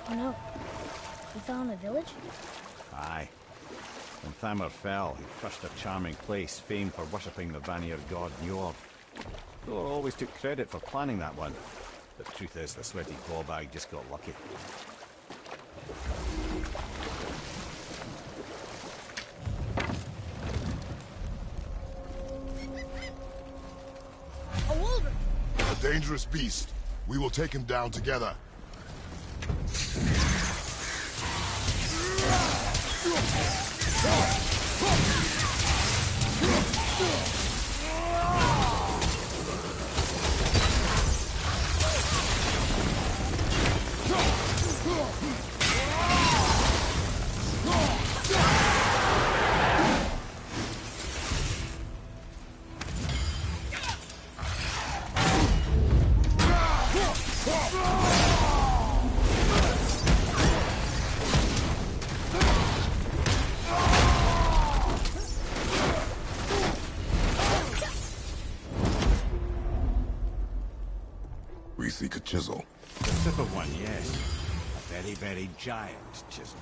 Oh no. He fell in the village? Aye. When Thamur fell, he crushed a charming place famed for worshipping the Vanir god Njord. Thor always took credit for planning that one. The truth is, the sweaty clawbag just got lucky. A wolverine! A dangerous beast. We will take him down together. We seek a chisel. The tip of one, yes. A very, very giant chisel.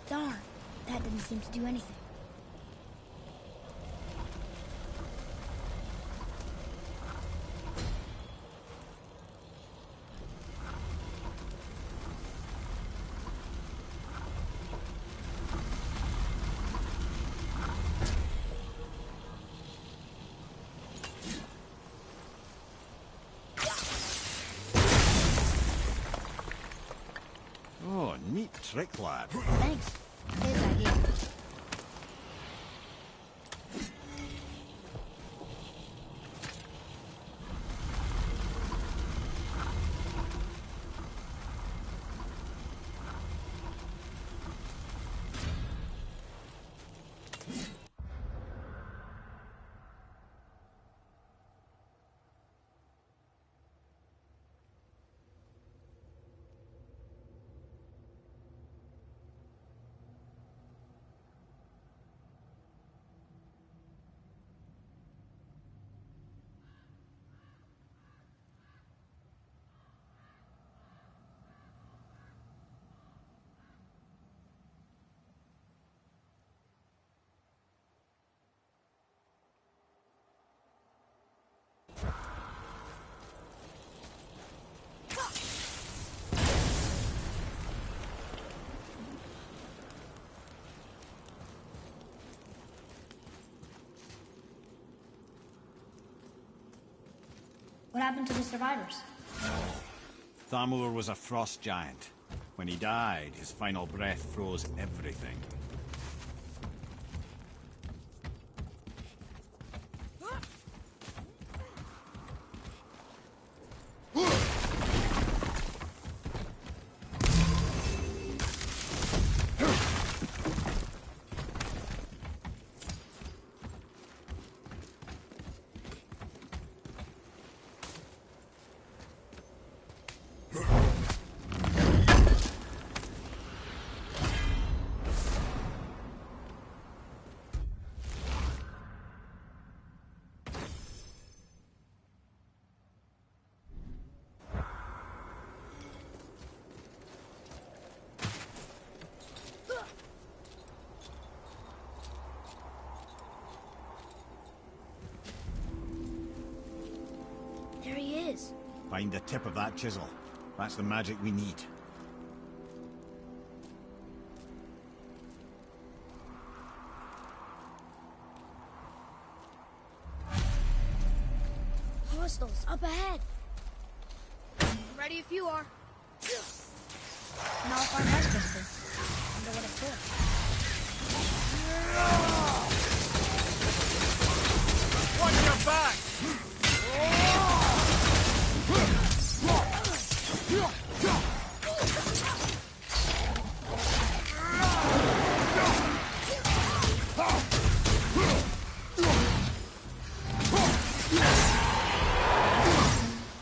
Darn, that didn't seem to do anything. Oh, neat trick, lad. Thanks. His idea. What happened to the survivors? Thamur was a frost giant. When he died, his final breath froze everything. There he is. Find the tip of that chisel. That's the magic we need. crystals up ahead. Ready if you are. Now if our head crystal. Wonder what it's for. Watch your back!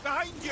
Behind you!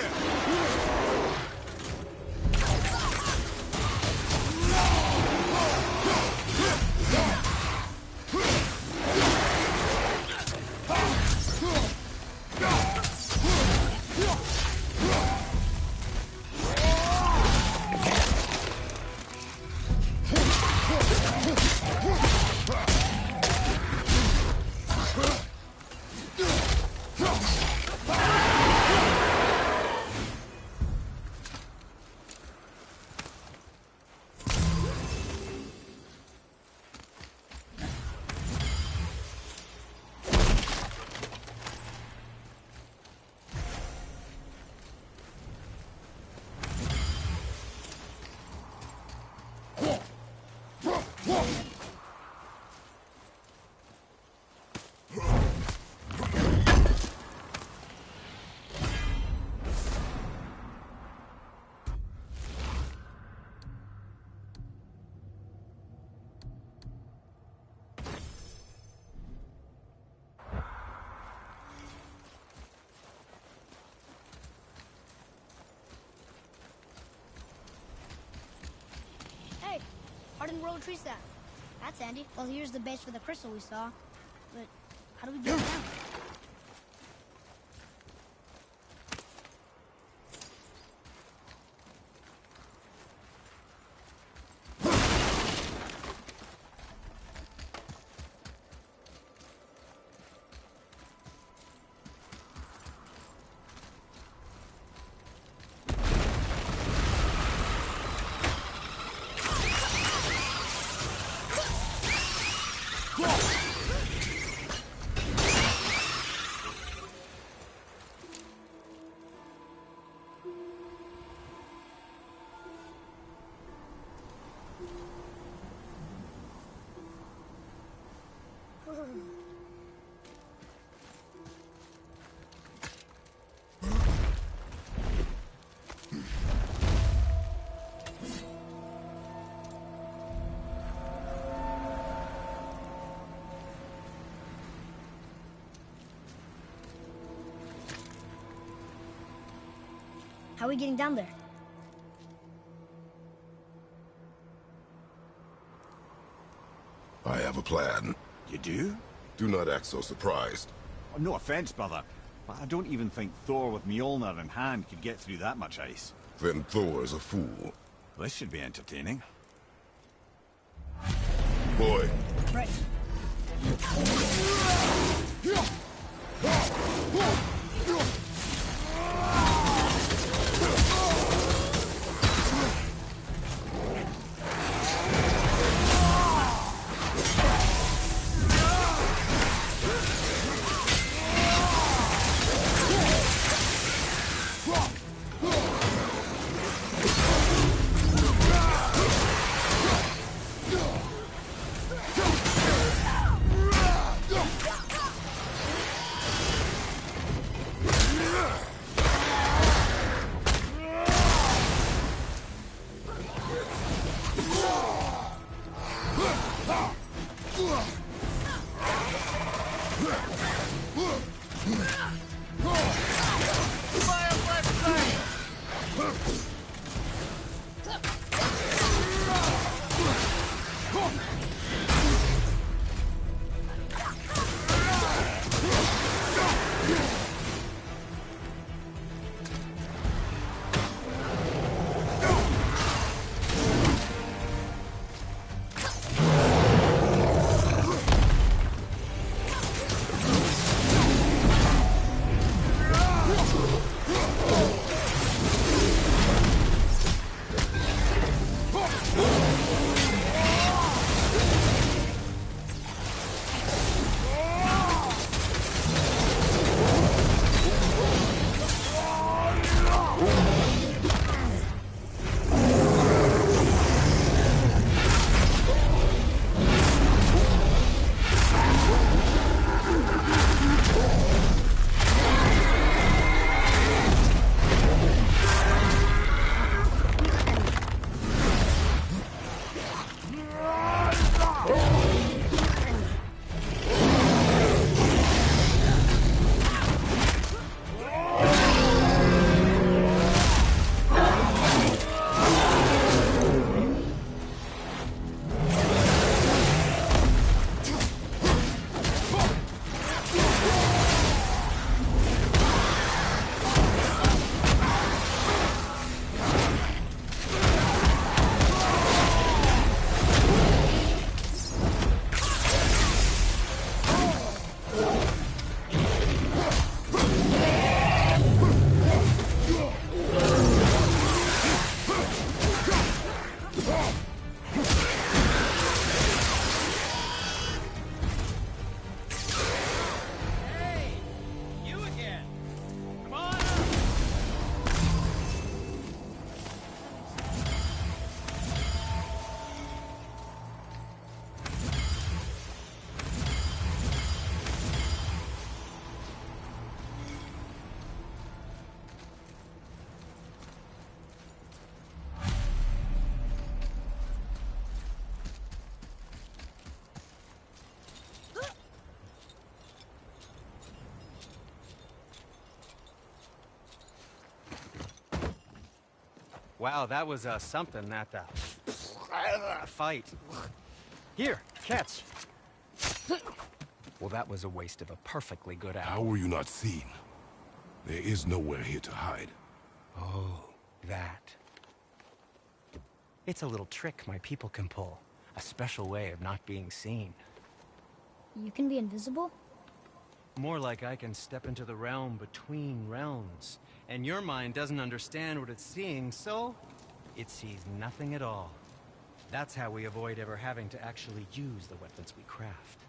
Hey, hardened world tree staff. That's handy. Well, here's the base for the crystal we saw. But how do we get it down? How are we getting down there? I have a plan. You do? Do not act so surprised. Oh, no offense, brother, but I don't even think Thor with Mjolnir in hand could get through that much ice. Then Thor's a fool. This should be entertaining. Boy. Right. Wow, that was something, that fight. Here, catch. Well, that was a waste of a perfectly good apple. How were you not seen? There is nowhere here to hide. Oh, that. It's a little trick my people can pull. A special way of not being seen. You can be invisible? More like I can step into the realm between realms. And your mind doesn't understand what it's seeing, so it sees nothing at all. That's how we avoid ever having to actually use the weapons we craft.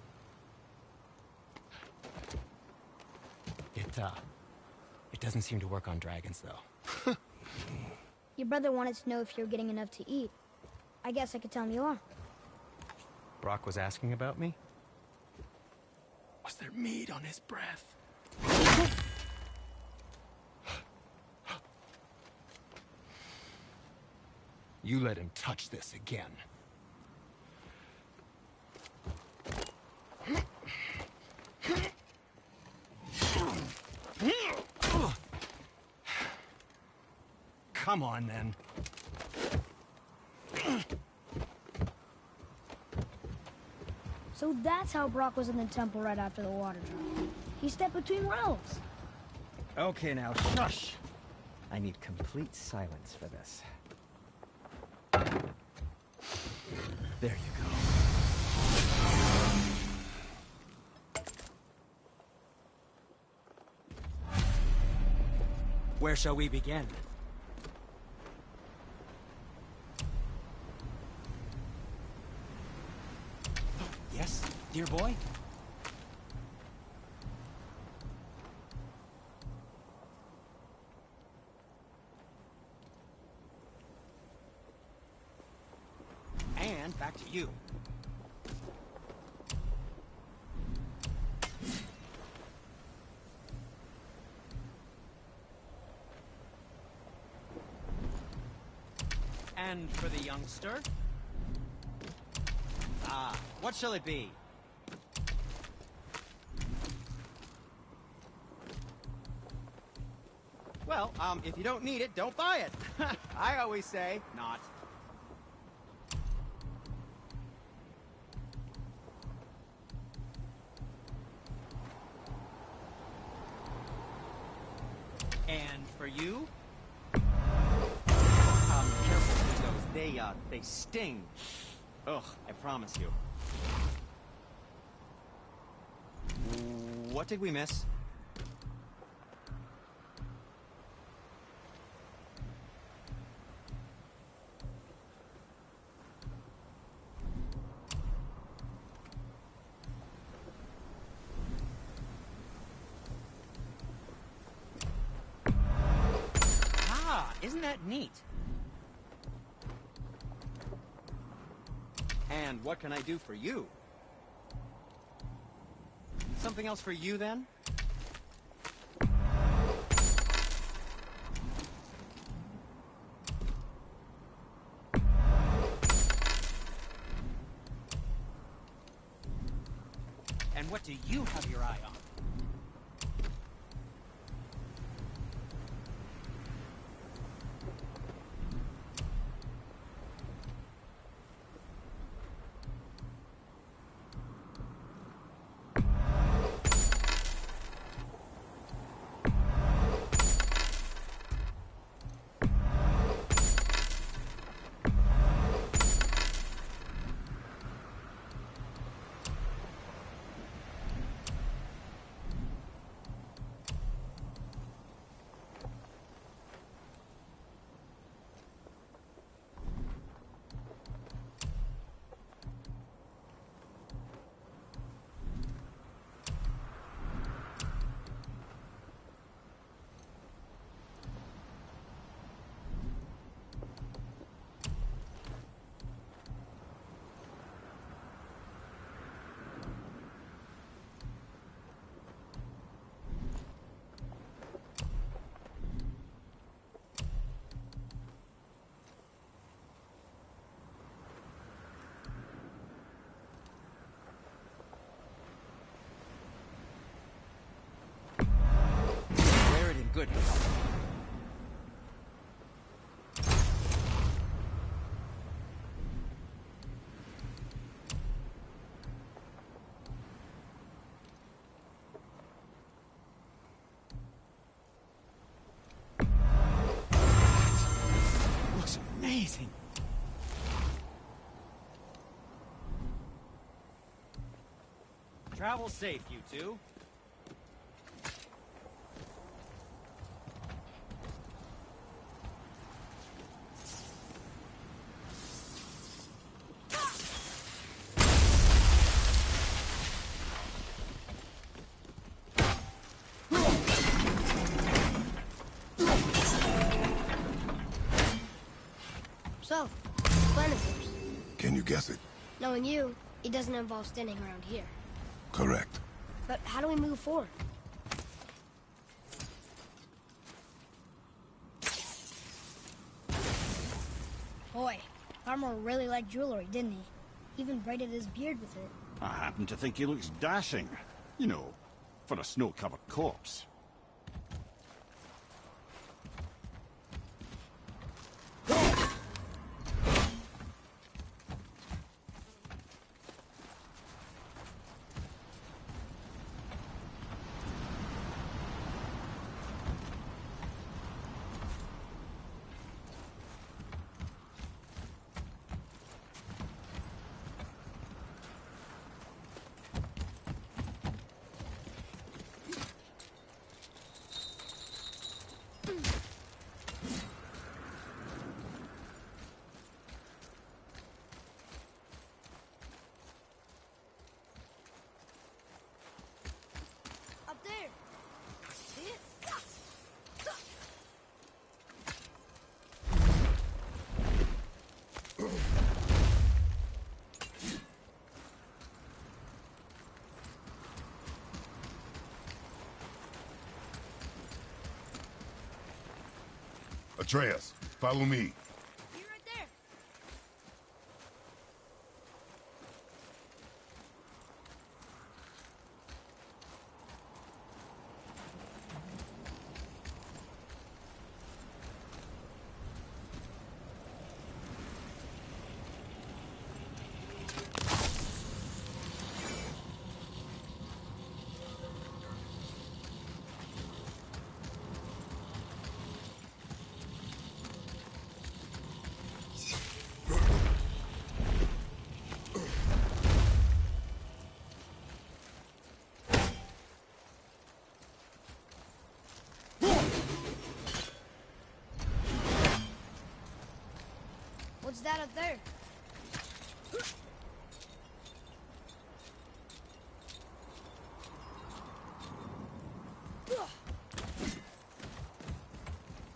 It doesn't seem to work on dragons, though. Your brother wanted to know if you're getting enough to eat. I guess I could tell him you are. Brock was asking about me? Was there meat on his breath? You let him touch this again. Come on, then. So that's how Brock was in the temple right after the water drop. He stepped between realms. Okay, now, shush. I need complete silence for this. There you go. Where shall we begin? Yes, dear boy? And back to you. And for the youngster? Ah, what shall it be? Well, if you don't need it, don't buy it. I always say, not. And for you? Careful with those. They sting. Ugh, I promise you. What did we miss? Ah, isn't that neat? And what can I do for you? Something else for you, then? And what do you have your eye on? Wear it in good health. Travel safe, you two. So, plan of yours. Can you guess it? Knowing you, it doesn't involve standing around here. Correct. But how do we move forward? Boy, Armor really liked jewelry, didn't he? Even braided his beard with it. I happen to think he looks dashing. You know, for a snow-covered corpse. Up there! See it? Atreus, follow me. Be right there! What's that up there?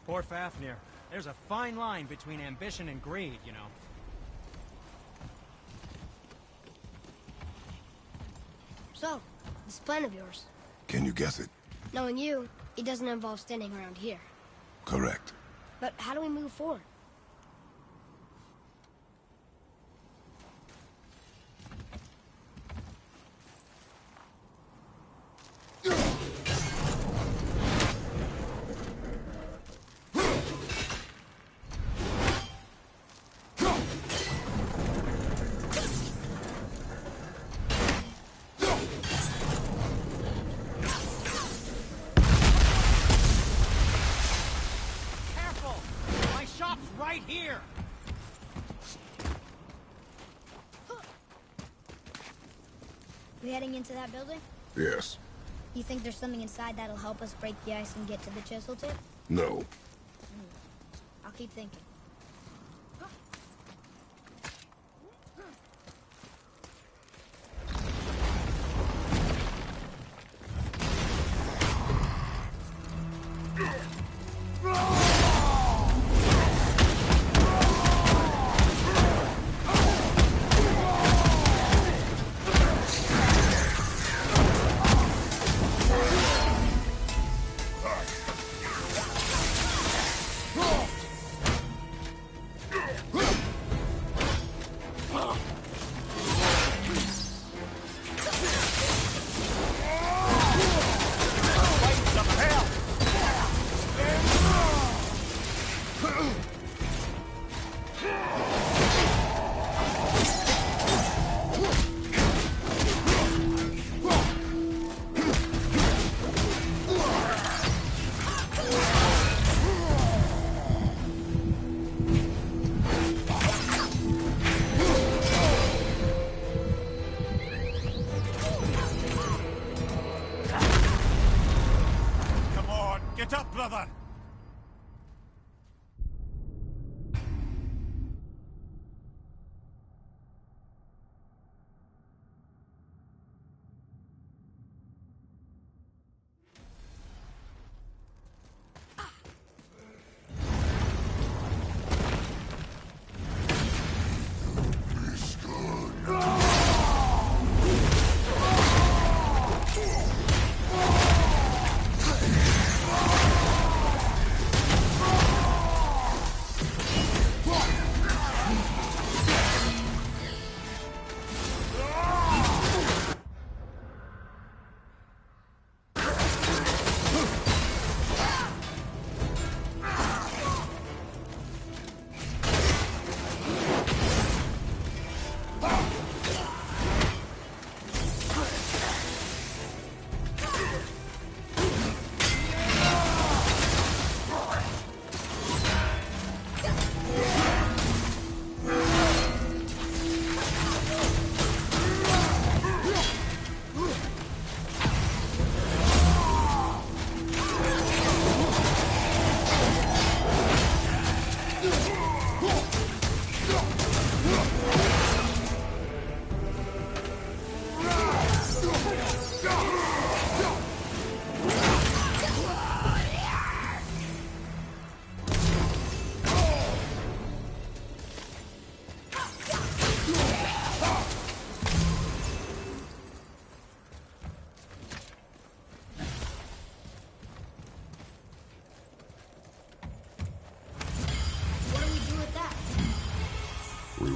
Poor Fafnir. There's a fine line between ambition and greed, you know. So, this plan of yours. Can you guess it? Knowing you, it doesn't involve standing around here. Correct. But how do we move forward? Careful! My shop's right here! We heading into that building? Yes. You think there's something inside that'll help us break the ice and get to the chisel tip? No. I'll keep thinking.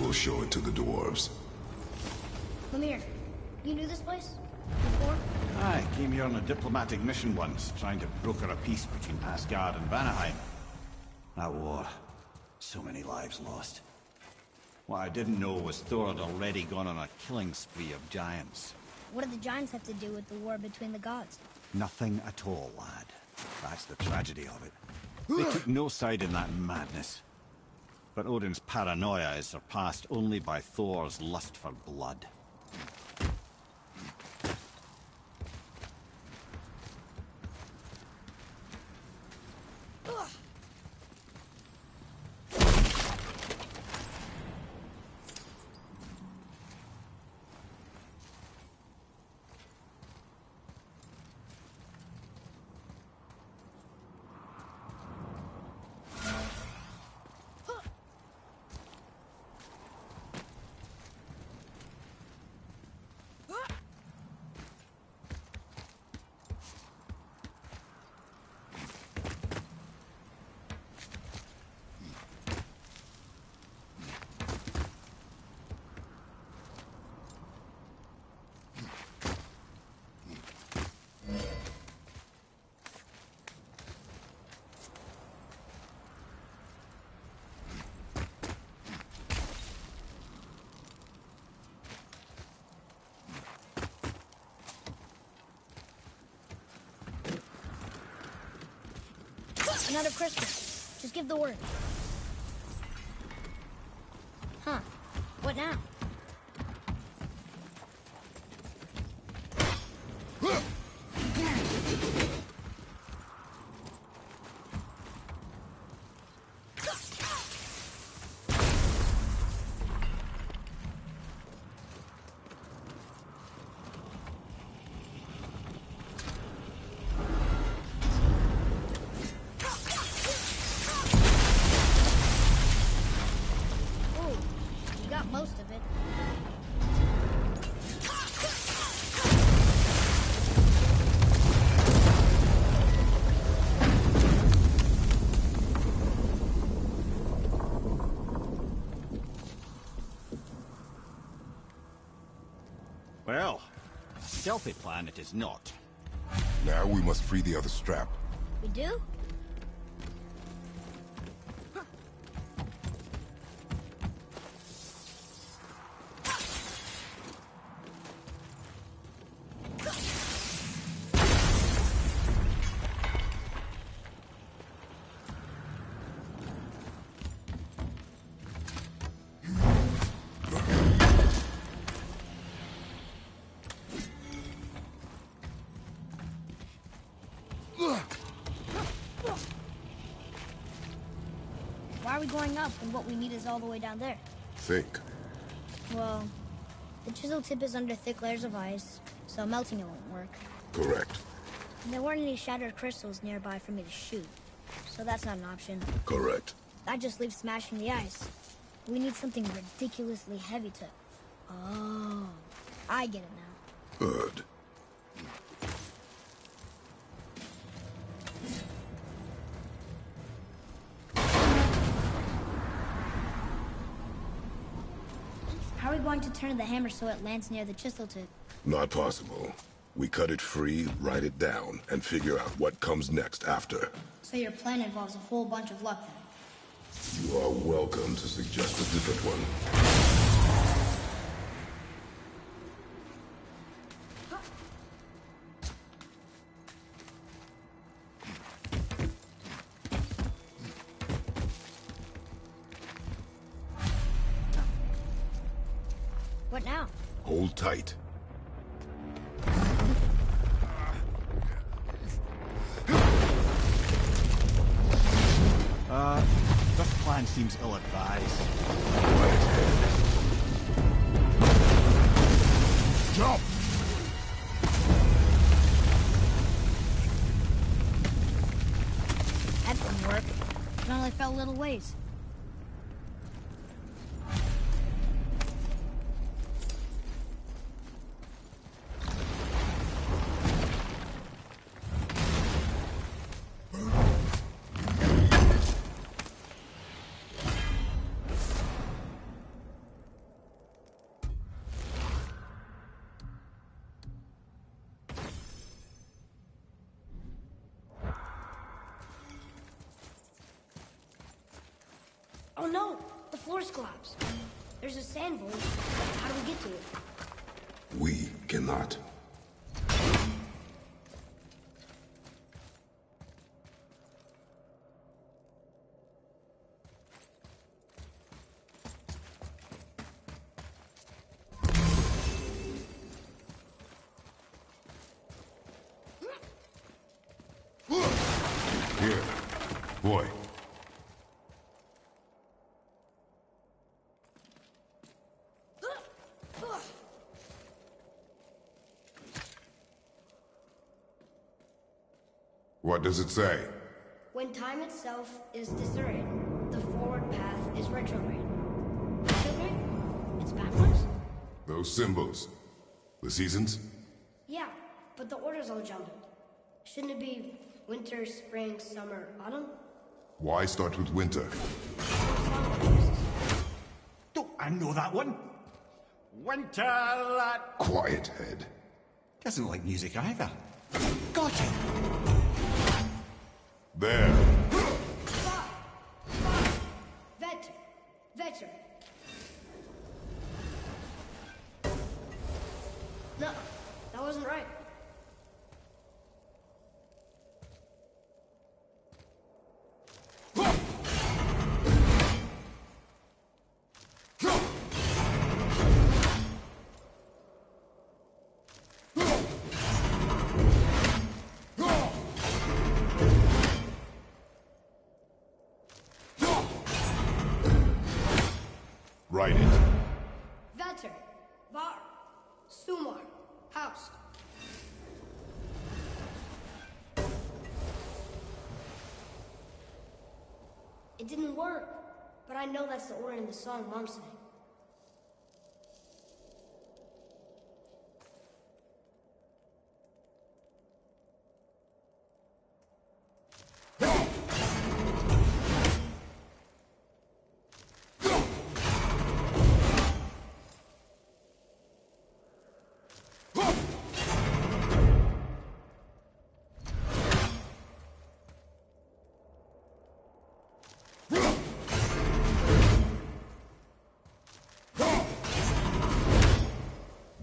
will show it to the dwarves. Mimir, you knew this place? Before? I came here on a diplomatic mission once, trying to broker a peace between Asgard and Vanaheim. That war. So many lives lost. What I didn't know was Thor had already gone on a killing spree of giants. What did the giants have to do with the war between the gods? Nothing at all, lad. That's the tragedy of it. They took no side in that madness. But Odin's paranoia is surpassed only by Thor's lust for blood. Another crystal. Just give the word. Huh. What now? Most of it. Well, a stealthy plan it is not. Now we must free the other strap. We do? Why are we going up when what we need is all the way down there? Think. Well, the chisel tip is under thick layers of ice, so melting it won't work. Correct. And there weren't any shattered crystals nearby for me to shoot, so that's not an option. Correct. That just leaves smashing the ice. We need something ridiculously heavy to... Oh, I get it now. Good. How are we going to turn the hammer so it lands near the chisel tip? Not possible. We cut it free, write it down, and figure out what comes next after. So your plan involves a whole bunch of luck then? You are welcome to suggest a different one. What now? Hold tight. This plan seems ill-advised. Jump! That didn't work. It only fell a little ways. Oh no! The floor's collapsed. There's a sand void. How do we get to it? We cannot. Here. Boy. What does it say? When time itself is disarrayed, the forward path is retrograde. Retrograde? It's backwards? Those symbols. The seasons? Yeah, but the order's all jumbled. Shouldn't it be winter, spring, summer, autumn? Why start with winter? Don't I know that one? Winter, lad. Quiet, head. Doesn't like music either. Got it. There. Vetter. Vetter. No, that wasn't right. Write it. Vetter. Var. Sumar. House. It didn't work, but I know that's the order in the song Mom sang.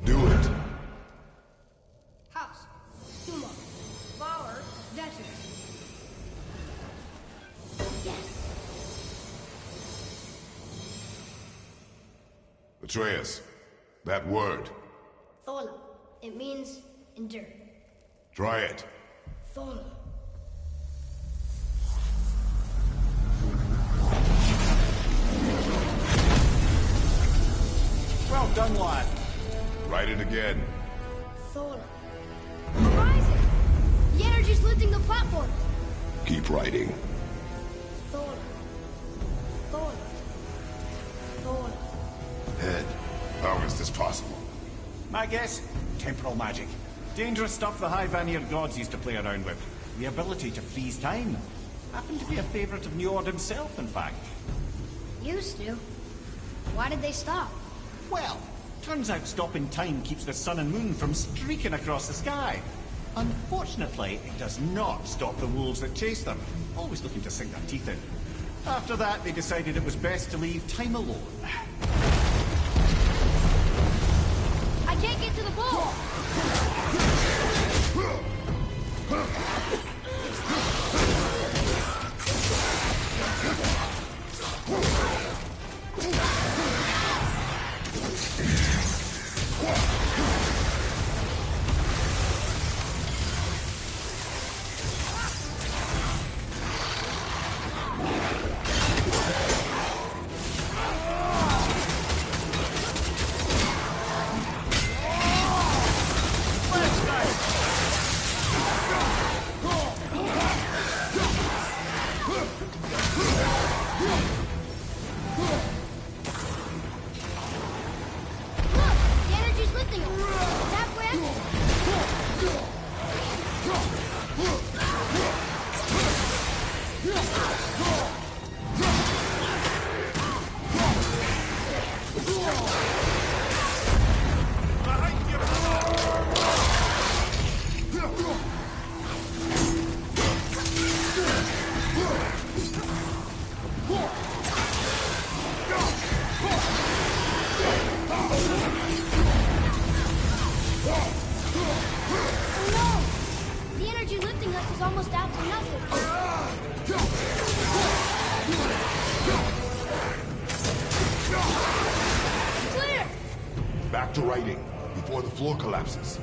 Do it. House. Sumar. Var. Vetter. Yes. Atreus, that word. Thola. It means endure. Try it. Thola. Well done, lad. Write it again. Thola. Horizon! The energy's lifting the platform! Keep writing. Thola. Thola. Thola. Head. How is this possible? My guess? Temporal magic. Dangerous stuff the High Vanir gods used to play around with. The ability to freeze time. Happened to be a favorite of Njord himself, in fact. Used to. Why did they stop? Well, turns out stopping time keeps the sun and moon from streaking across the sky. Unfortunately, it does not stop the wolves that chase them, always looking to sink their teeth in. After that, they decided it was best to leave time alone. I can't get to the ball! back to writing before the floor collapses.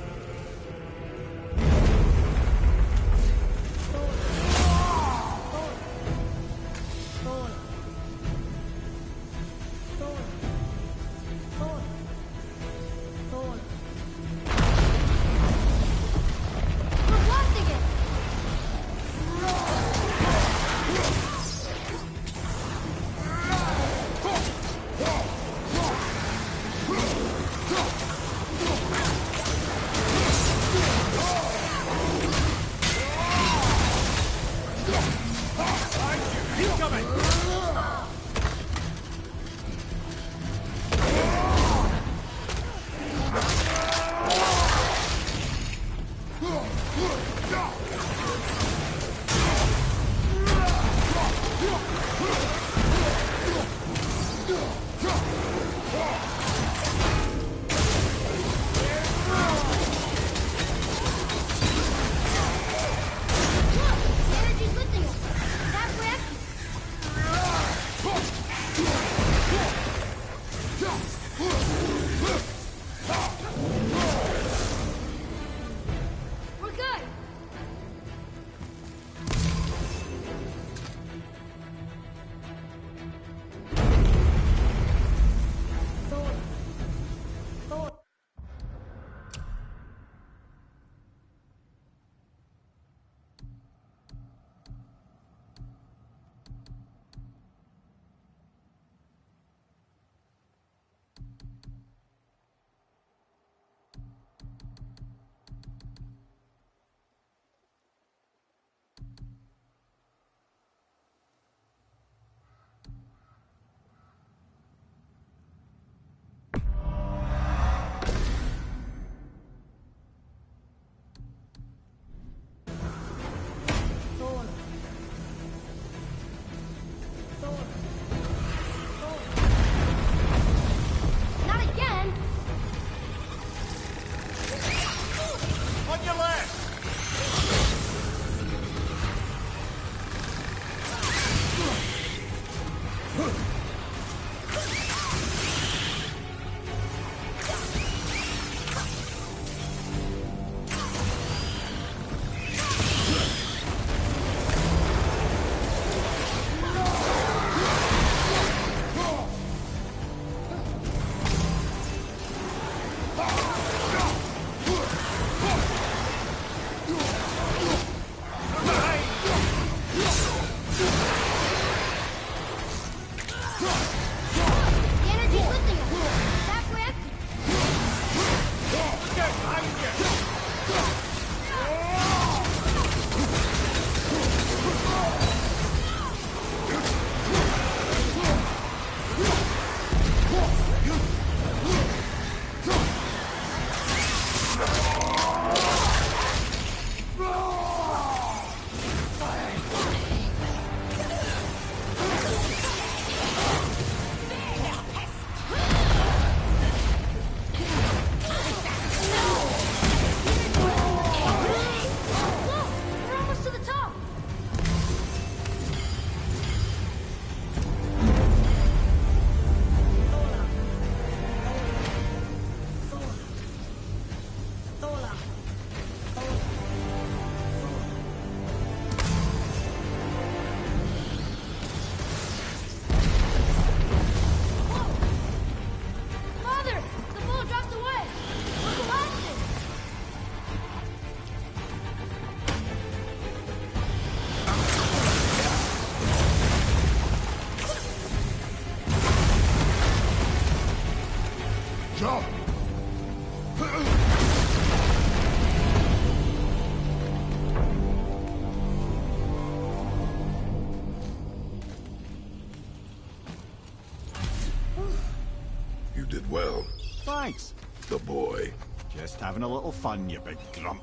Well, thanks. The boy. Just having a little fun, you big grump.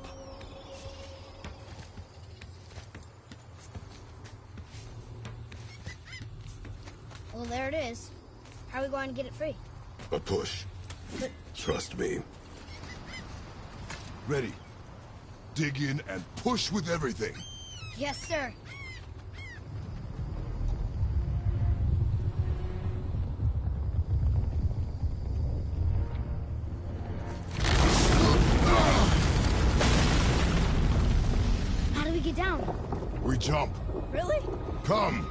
Well, there it is. How are we going to get it free? A push. But... Trust me. Ready. Dig in and push with everything. Yes, sir. jump. Really? Come!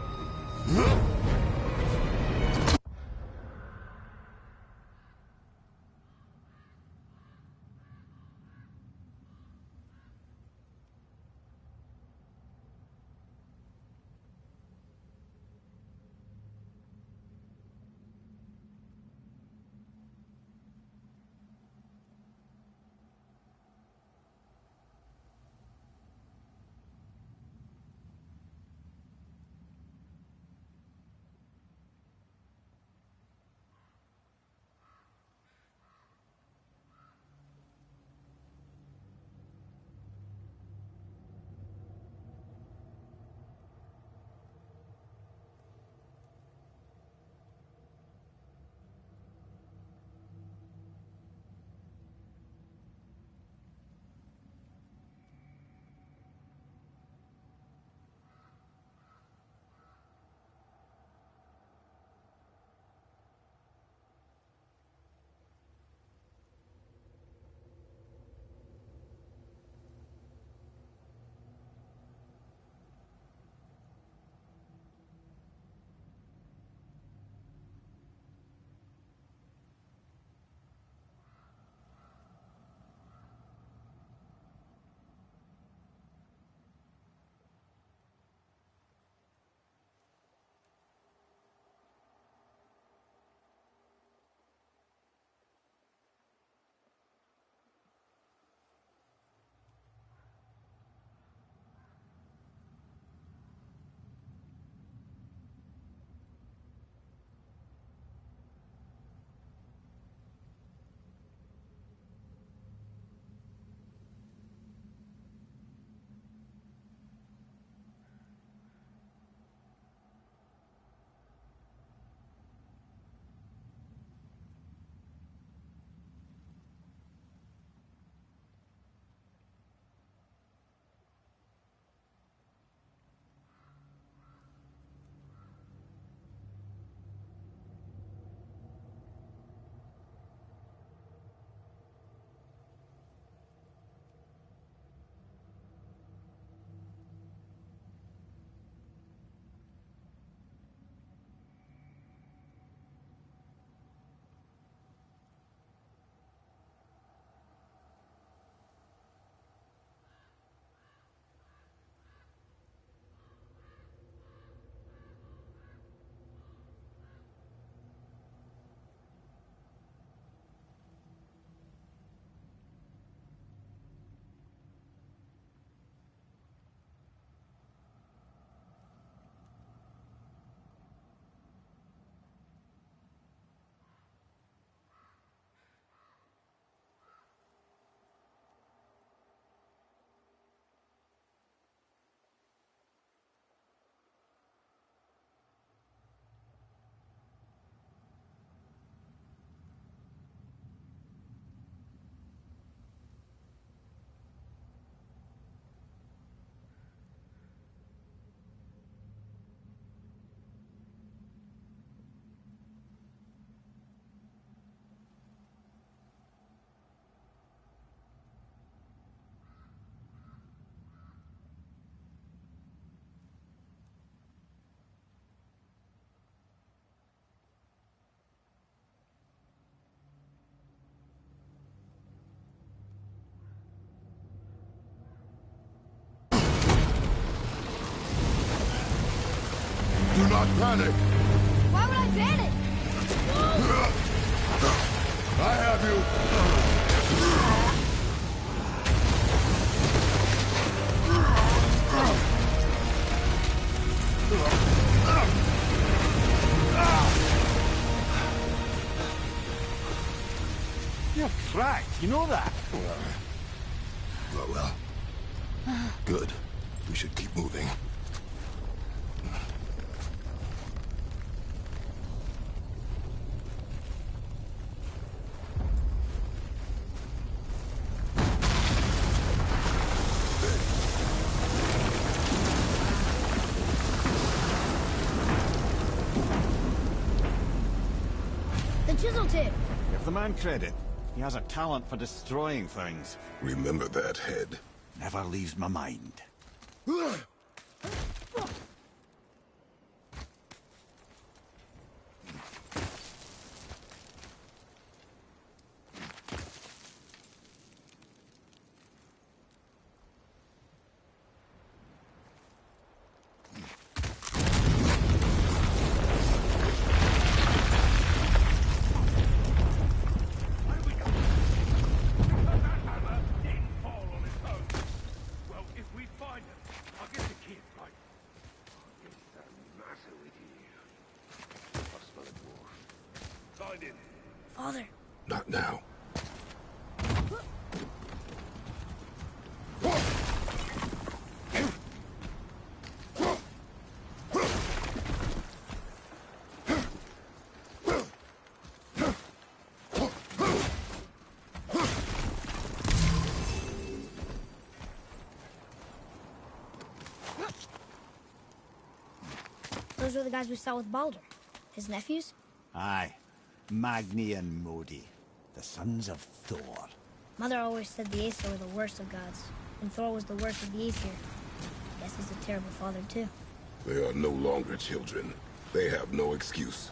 Do not panic! Why would I panic? I have you! You're cracked, you know that? Well. Good. We should keep moving. The chisel tip. Give the man credit. He has a talent for destroying things. Remember that head. Never leaves my mind. Father. Not now. Those are the guys we saw with Baldur. His nephews? Aye. Magni and Modi, the sons of Thor. Mother always said the Aesir were the worst of gods, and Thor was the worst of the Aesir. Guess he's a terrible father, too. They are no longer children. They have no excuse.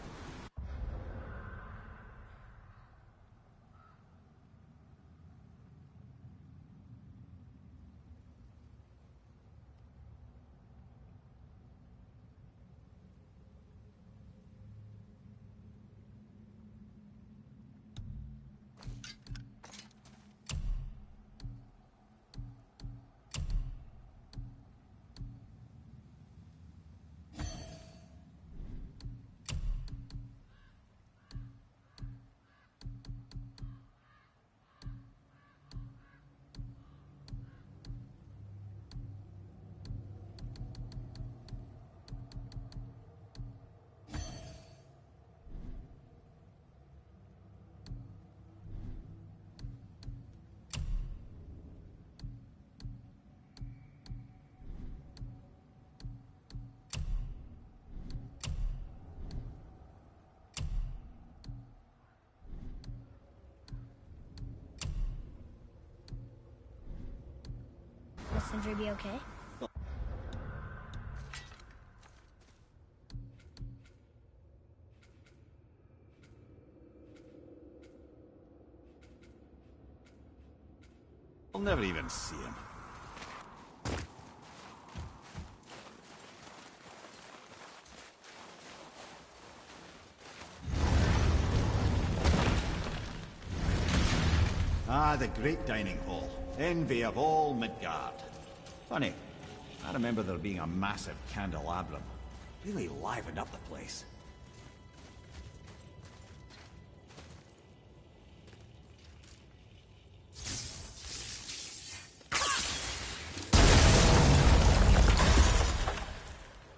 Will Sindri be okay? I'll never even see him. Ah, the great dining hall. Envy of all Midgard. Funny, I remember there being a massive candelabrum. Really livened up the place.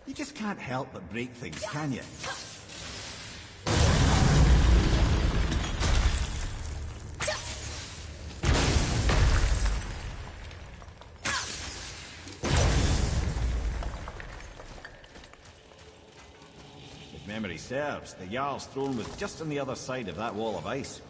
You just can't help but break things, can you? If memory serves, the Jarl's throne was just on the other side of that wall of ice.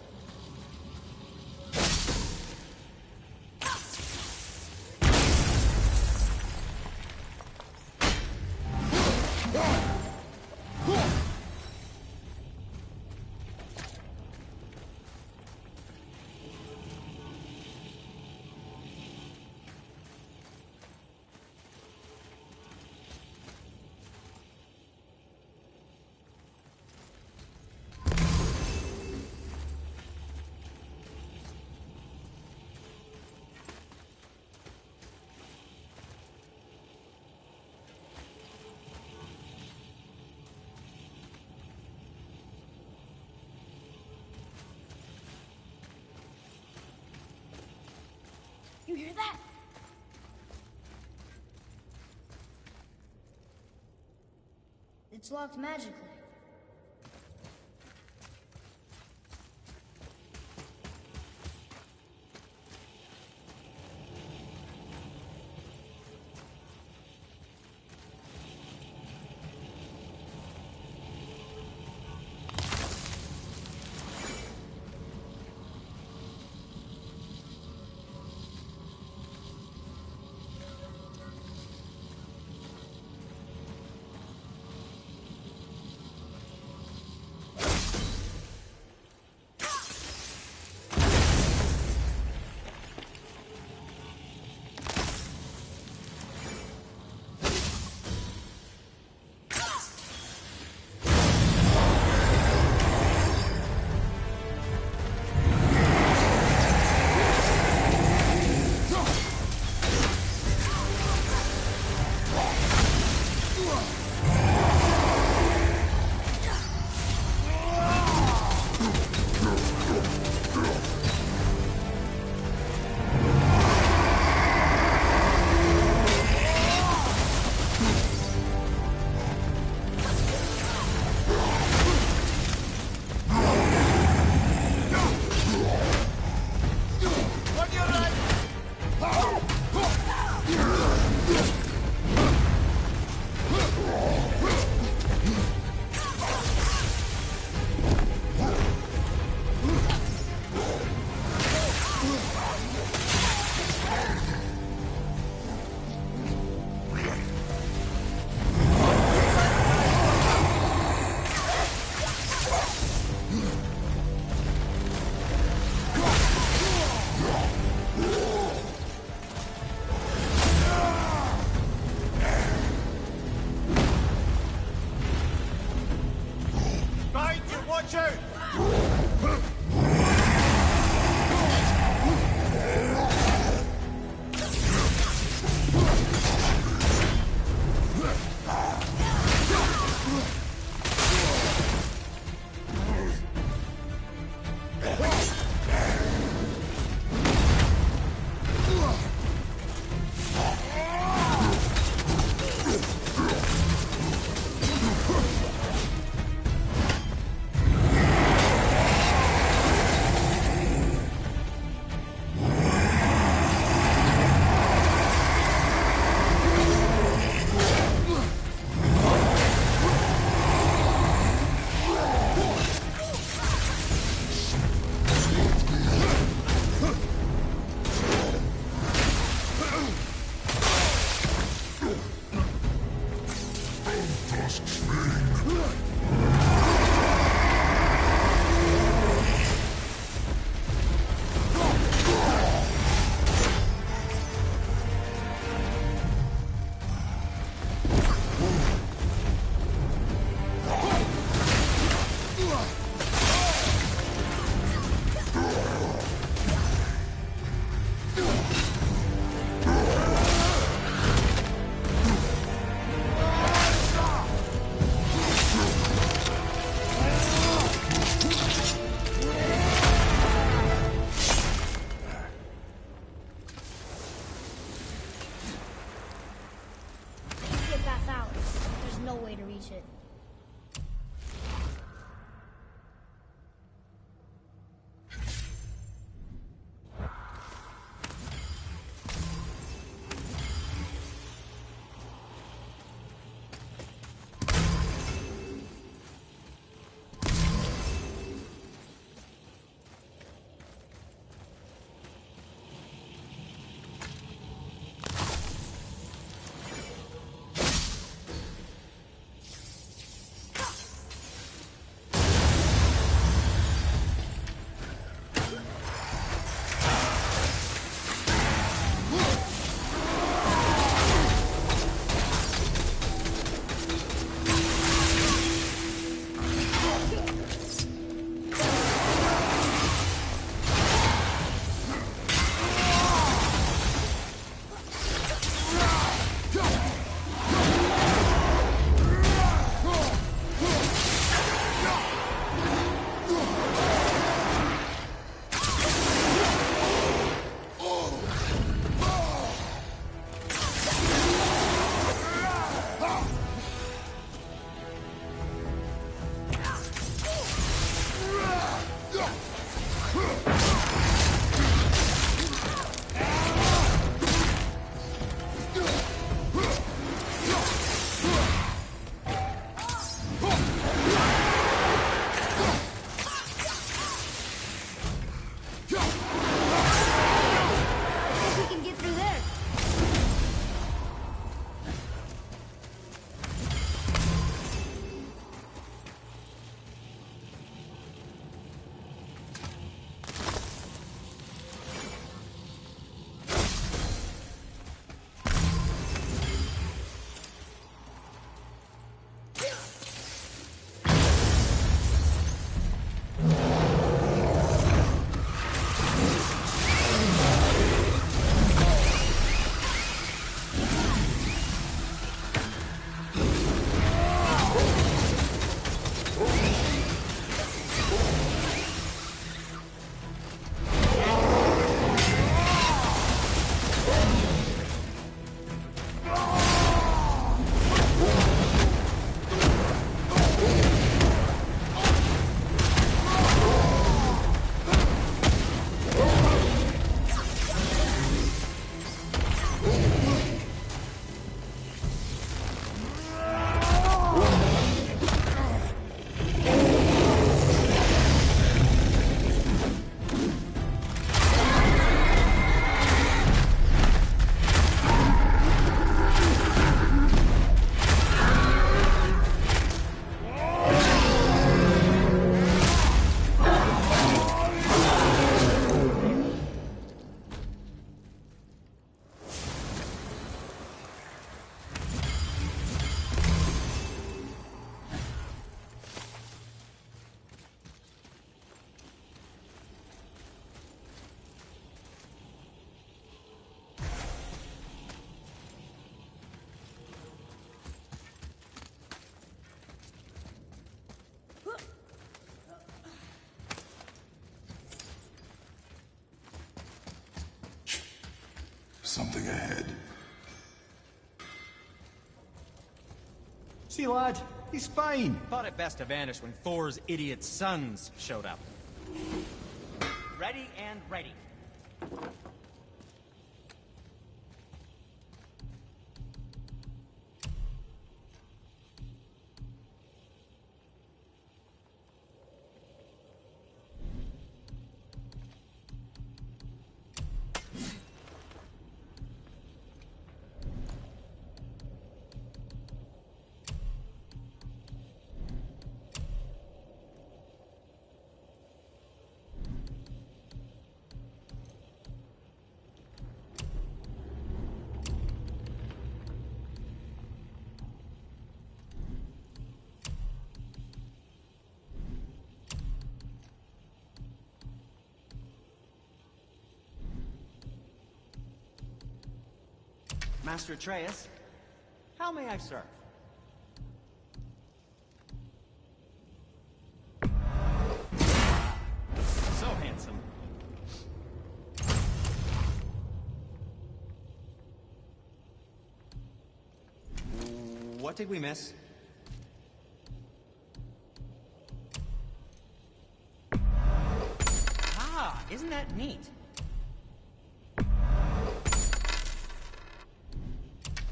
You hear that? It's locked magically. Watch out! something ahead. See, lad, he's fine. Thought it best to vanish when Thor's idiot sons showed up. Ready and ready. Master Atreus, how may I serve? So handsome. What did we miss? Ah, isn't that neat?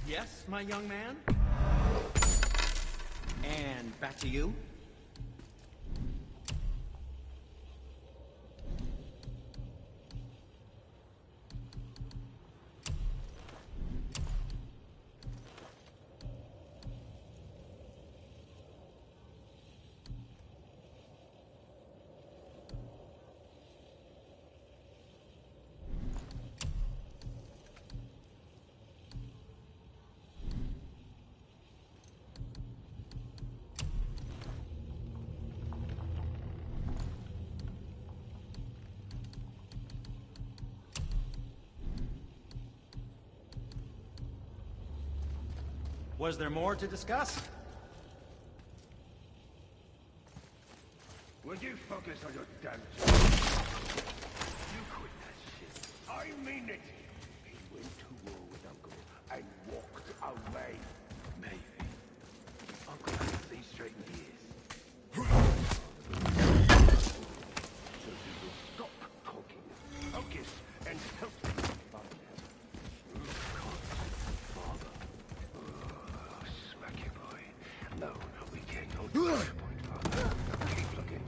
Yes, my young man? And back to you? Was there more to discuss? Would you focus on your damn job? You quit that shit. I mean it. He went to war with Uncle and walked away. Maybe. Uncle hasn't seen straight in years. So you will stop talking. Focus and help me. No, we can't go to that point, Father. Keep looking.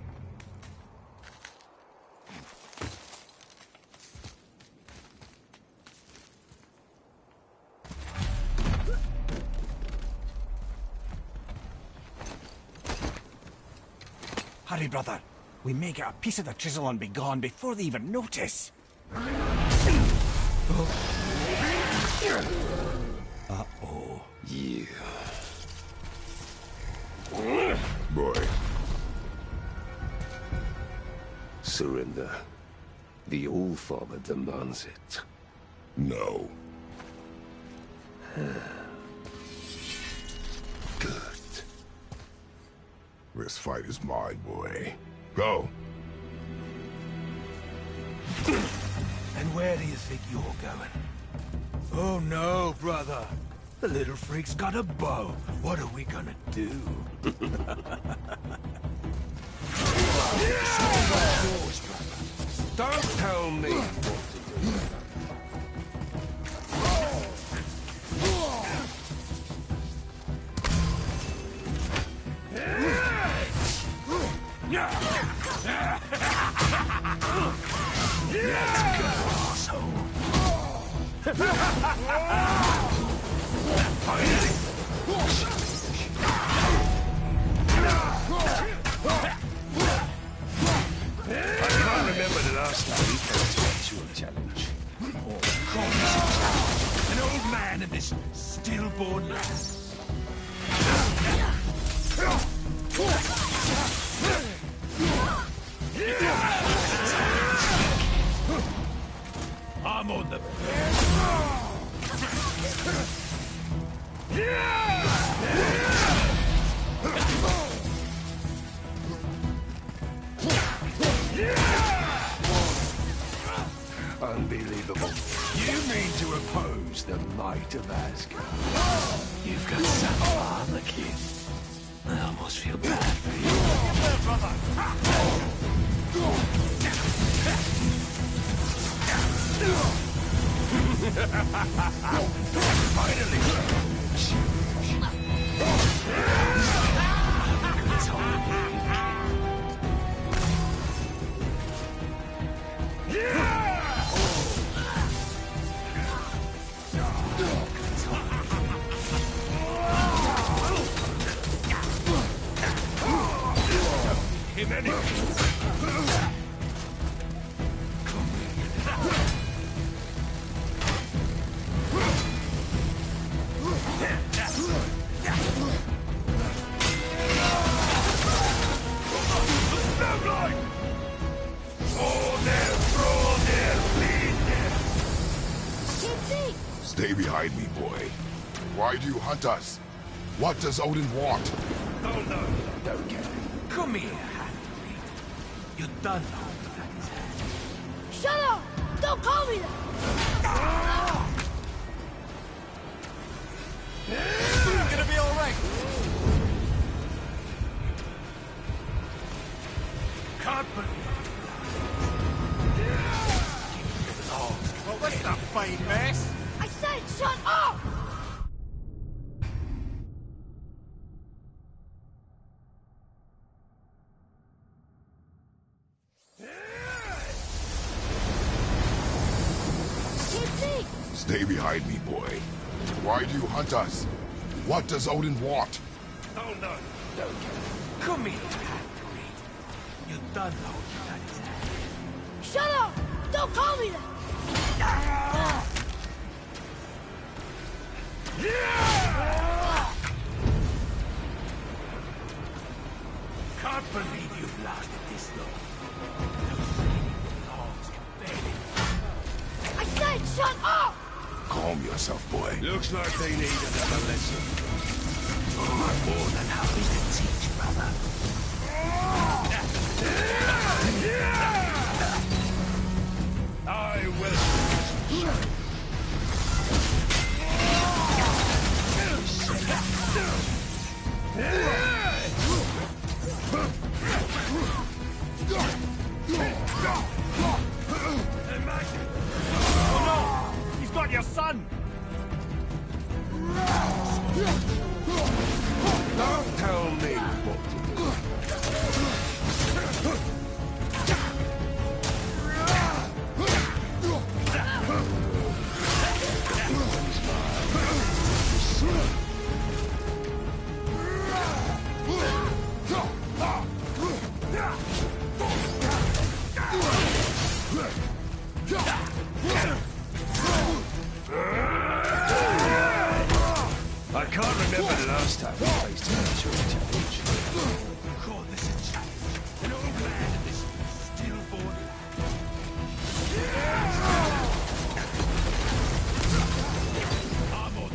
Hurry, brother. We may get a piece of the chisel and be gone before they even notice. Uh-oh. Yeah. Boy. Surrender. The All-Father demands it. No. Good. This fight is mine, boy. Go. And where do you think you're going? Oh no, brother. The little freak's got a bow. What are we gonna do? Don't tell me what to do. Let's go, asshole. I can't remember the last time he came to actual challenge. Oh, God. An old man and this stillborn lass. I'm on the Unbelievable. You mean to oppose the might of Asgard. You've got some armor, kid. I almost feel bad for you. Finally! Him anyway. Stay behind me, boy. Why do you hunt us? What does Odin want? Oh no, don't get it. Come here, half-breed. You done know that is happening. Shut up! Don't call me that! It's gonna be alright. Company. Well, what's the fight, Max? I said shut up! Stay behind me, boy. Why do you hunt us? What does Odin want? Oh no, don't get it. Come here, half-breed. You done know that is happening. Shut up! Don't call me that! Can't believe you've lasted this long. Those bleeding hogs can barely... I said shut up! Calm yourself, boy. Looks like they need another lesson. Oh, I'm more than happy to teach, brother. I will. Oh no! He's got your son! Don't tell me what to do. I can't remember the last time we faced an actual challenge. Call this a challenge. An old man in this stillborn land. I'm on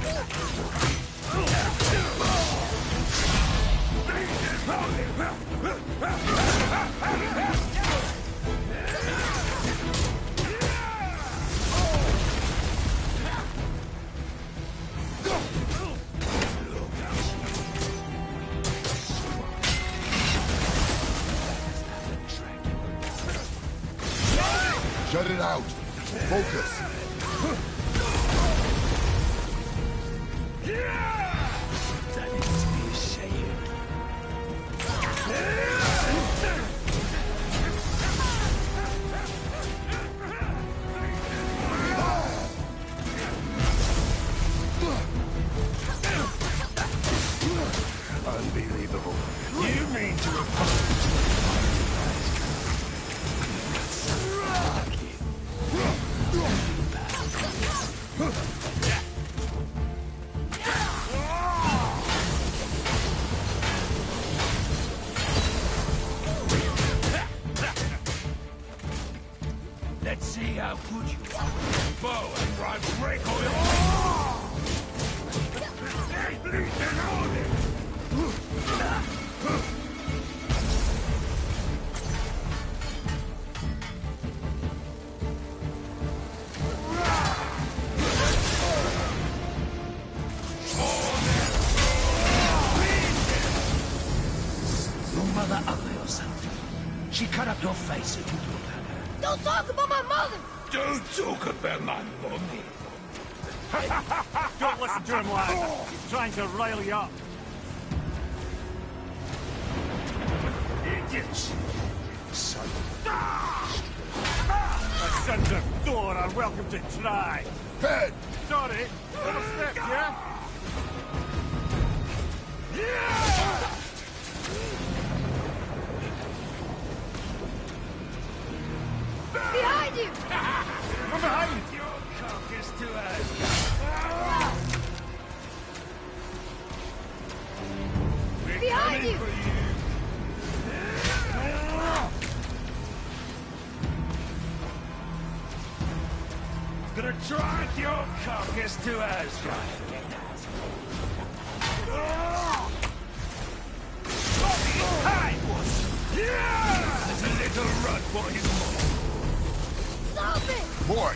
Shut it out. Focus. That is to be ashamed. Unbelievable. You mean to oppose the Let's see how good you are with bow and rod recoil. Your mother ugly or something? She cut up your face if you look at her. Don't talk about my mother! Don't talk about my mommy. Don't listen to him, lad. He's trying to rile you up. Idiots. Son. The sons of Thor are welcome to try. Head! Sorry, overstepped, yeah? Behind you! From behind! Your carcass to us. We're Behind coming you! for you. Gonna drag your carcass to us. There's a little run for his mom. Stop it! Boy,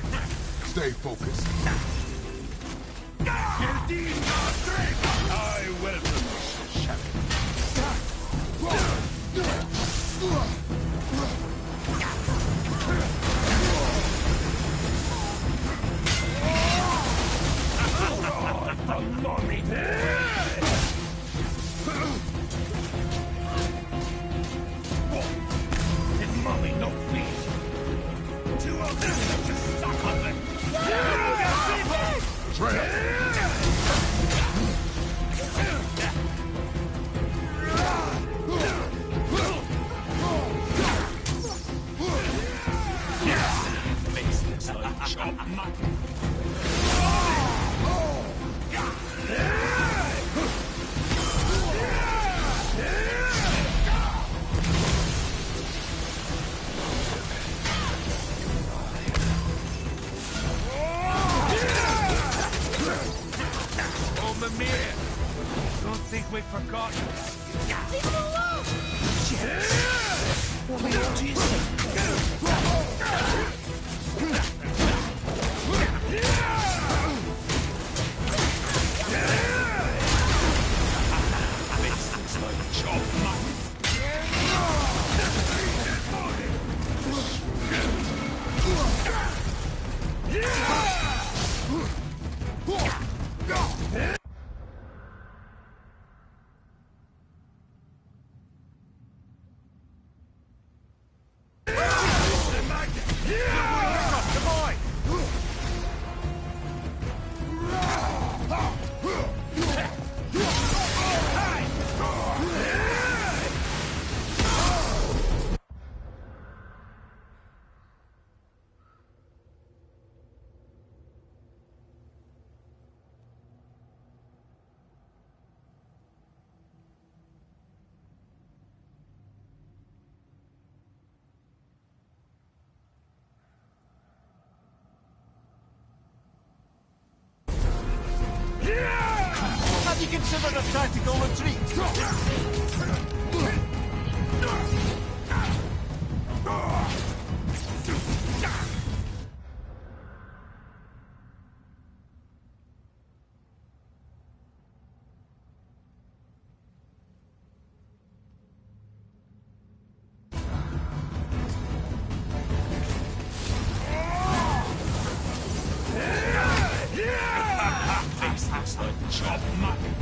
stay focused. I welcome this shadow. For mommy. Did mommy not feed? Two of them just suck on them. Trail! Face looks like chopped mutton. Oh, Mimir! Don't think we've forgotten. Leave him alone! What we ought to Have you considered a tactical retreat? Face looks like chopped mutton.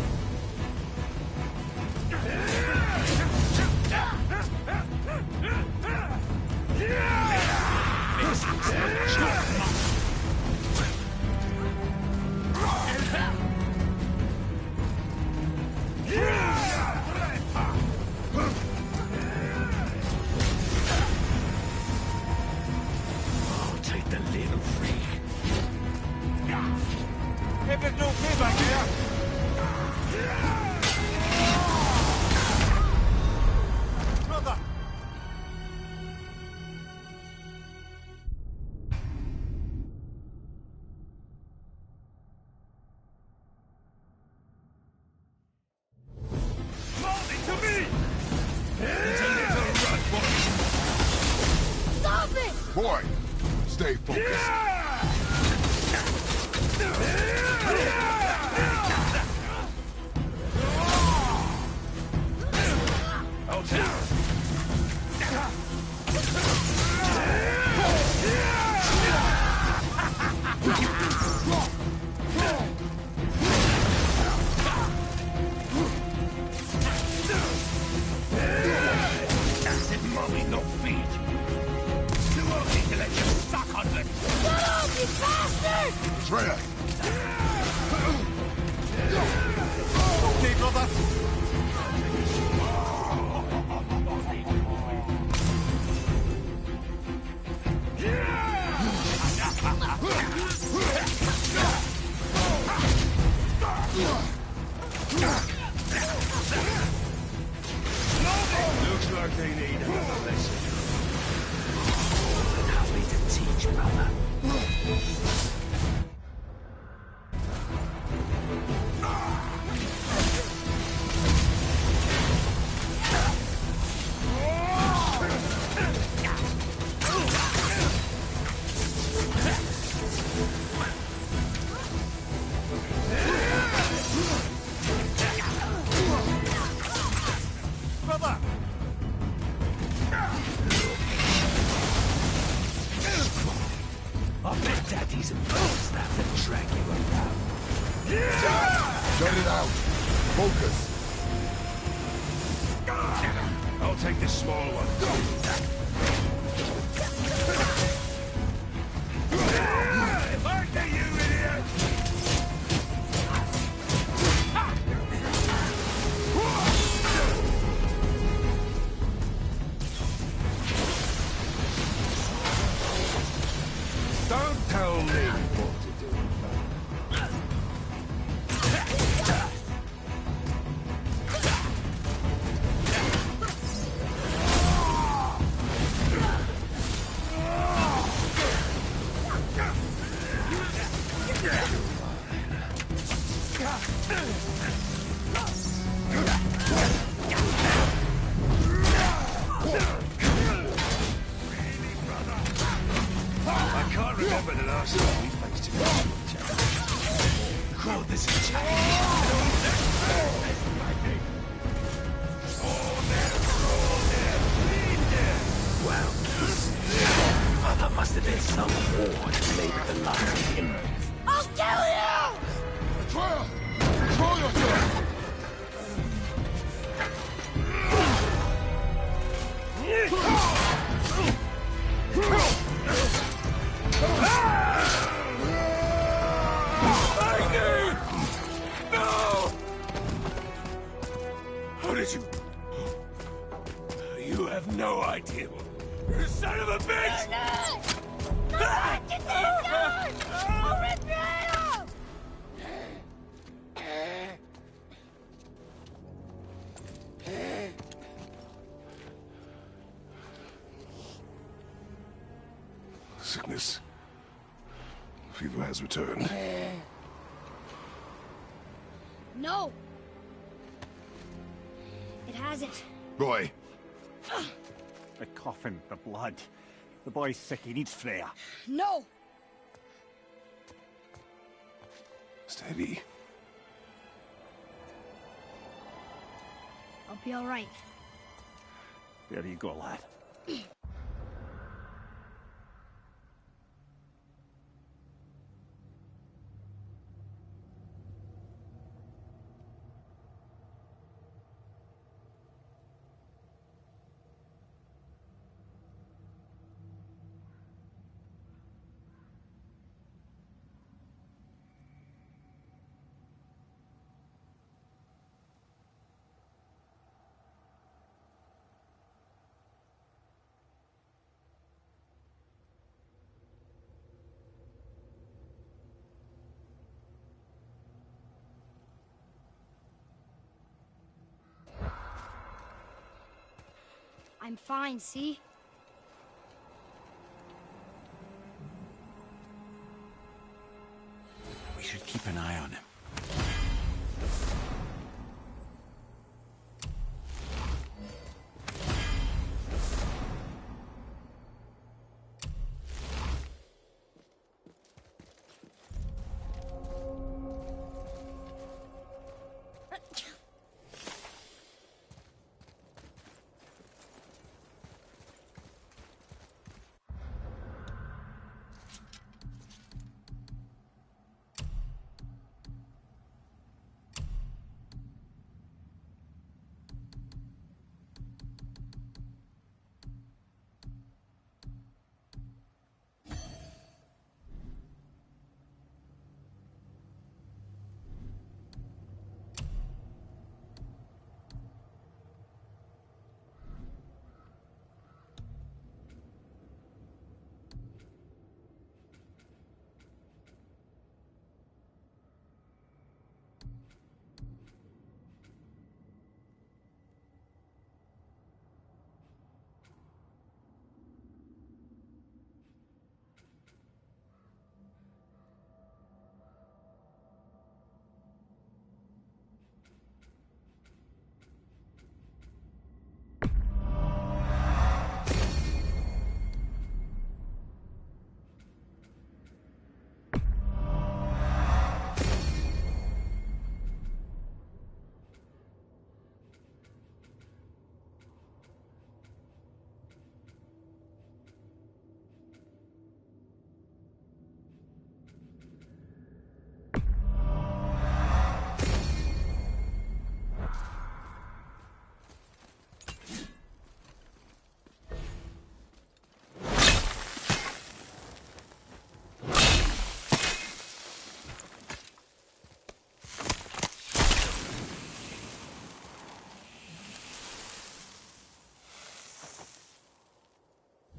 Face looks like chopped mutton. I'll take the little freak. Everything okay back here? Brother! Molly, to me! There's a little run for his Stop it! Boy, stay focused. I'll That's it, mommy, no feet. Too ugly to let you suck on it. Shut up, you bastard! Freya! Okay, brother. Looks like they need another lesson. Nothing to teach, brother. Brother! I bet Daddy's a bastard to drag you around. Shut it out! Focus! I'll take this small one. If I get you, idiot! Don't tell me what to do. I can't remember the last time we faced each other. Call this a challenge. Well, Mother must have been some war to make the light of him. I'll kill you! Freya! Control yourself! No! How did you... You have no idea. You son of a bitch! Get that gun! I'll rip your head off! Sickness. Fever has returned. No! It hasn't. Roy, The coffin, the blood. The boy's sick, he needs Freya. No! steady. I'll be alright. There you go, lad. I'm fine, see? We should keep an eye on him.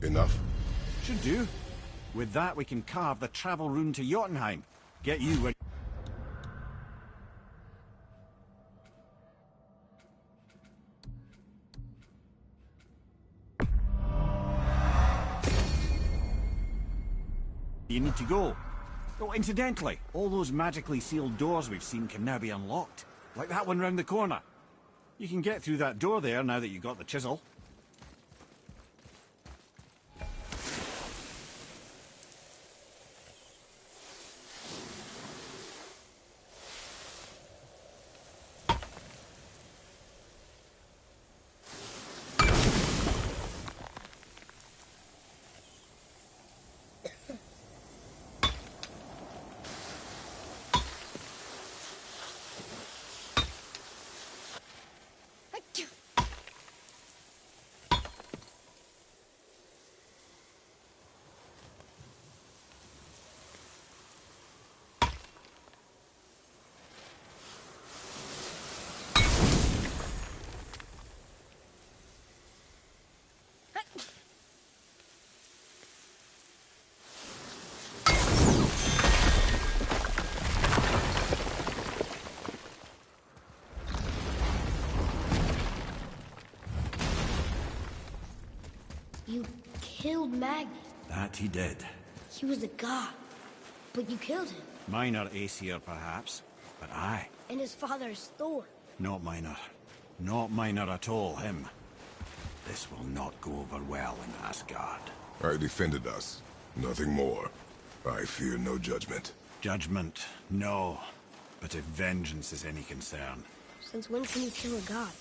Enough? Should do. With that, we can carve the travel rune to Jotunheim. Get you where... you need to go. Oh, incidentally, all those magically sealed doors we've seen can now be unlocked. Like that one round the corner. You can get through that door there now that you've got the chisel. You killed Magni. That he did. He was a god. But you killed him. Minor Aesir, perhaps. But I. And his father's Thor. Not minor. Not minor at all, him. This will not go over well in Asgard. I defended us. Nothing more. I fear no judgment. Judgment, no. But if vengeance is any concern... Since when can you kill a god?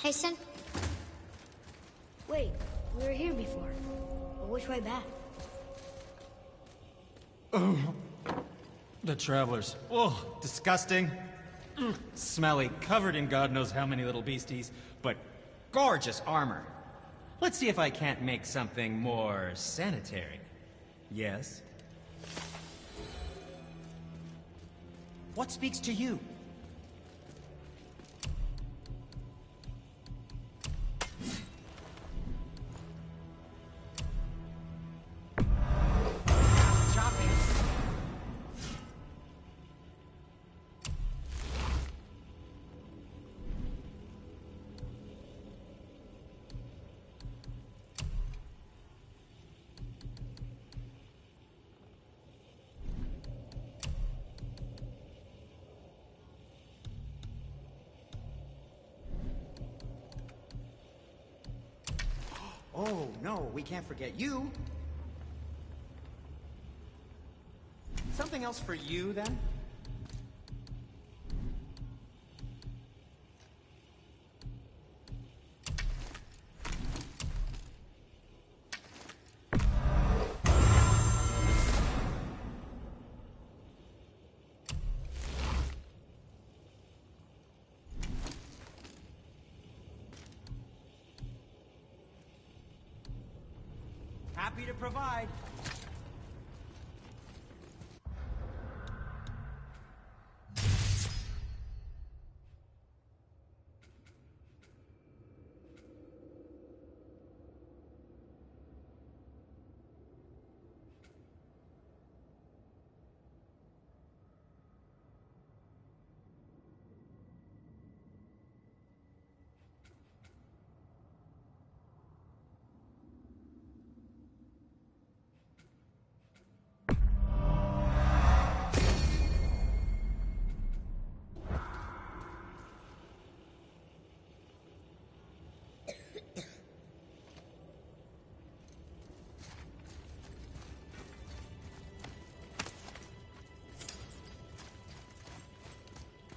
Hey, Sin. Wait, we were here before. But which way back? Oh, the travelers. Oh, disgusting. Smelly, covered in God knows how many little beasties, but gorgeous armor. Let's see if I can't make something more sanitary. Yes? What speaks to you? Oh, no, we can't forget you. Something else for you, then? Happy to provide.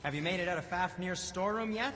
Have you made it out of Fafnir's storeroom yet?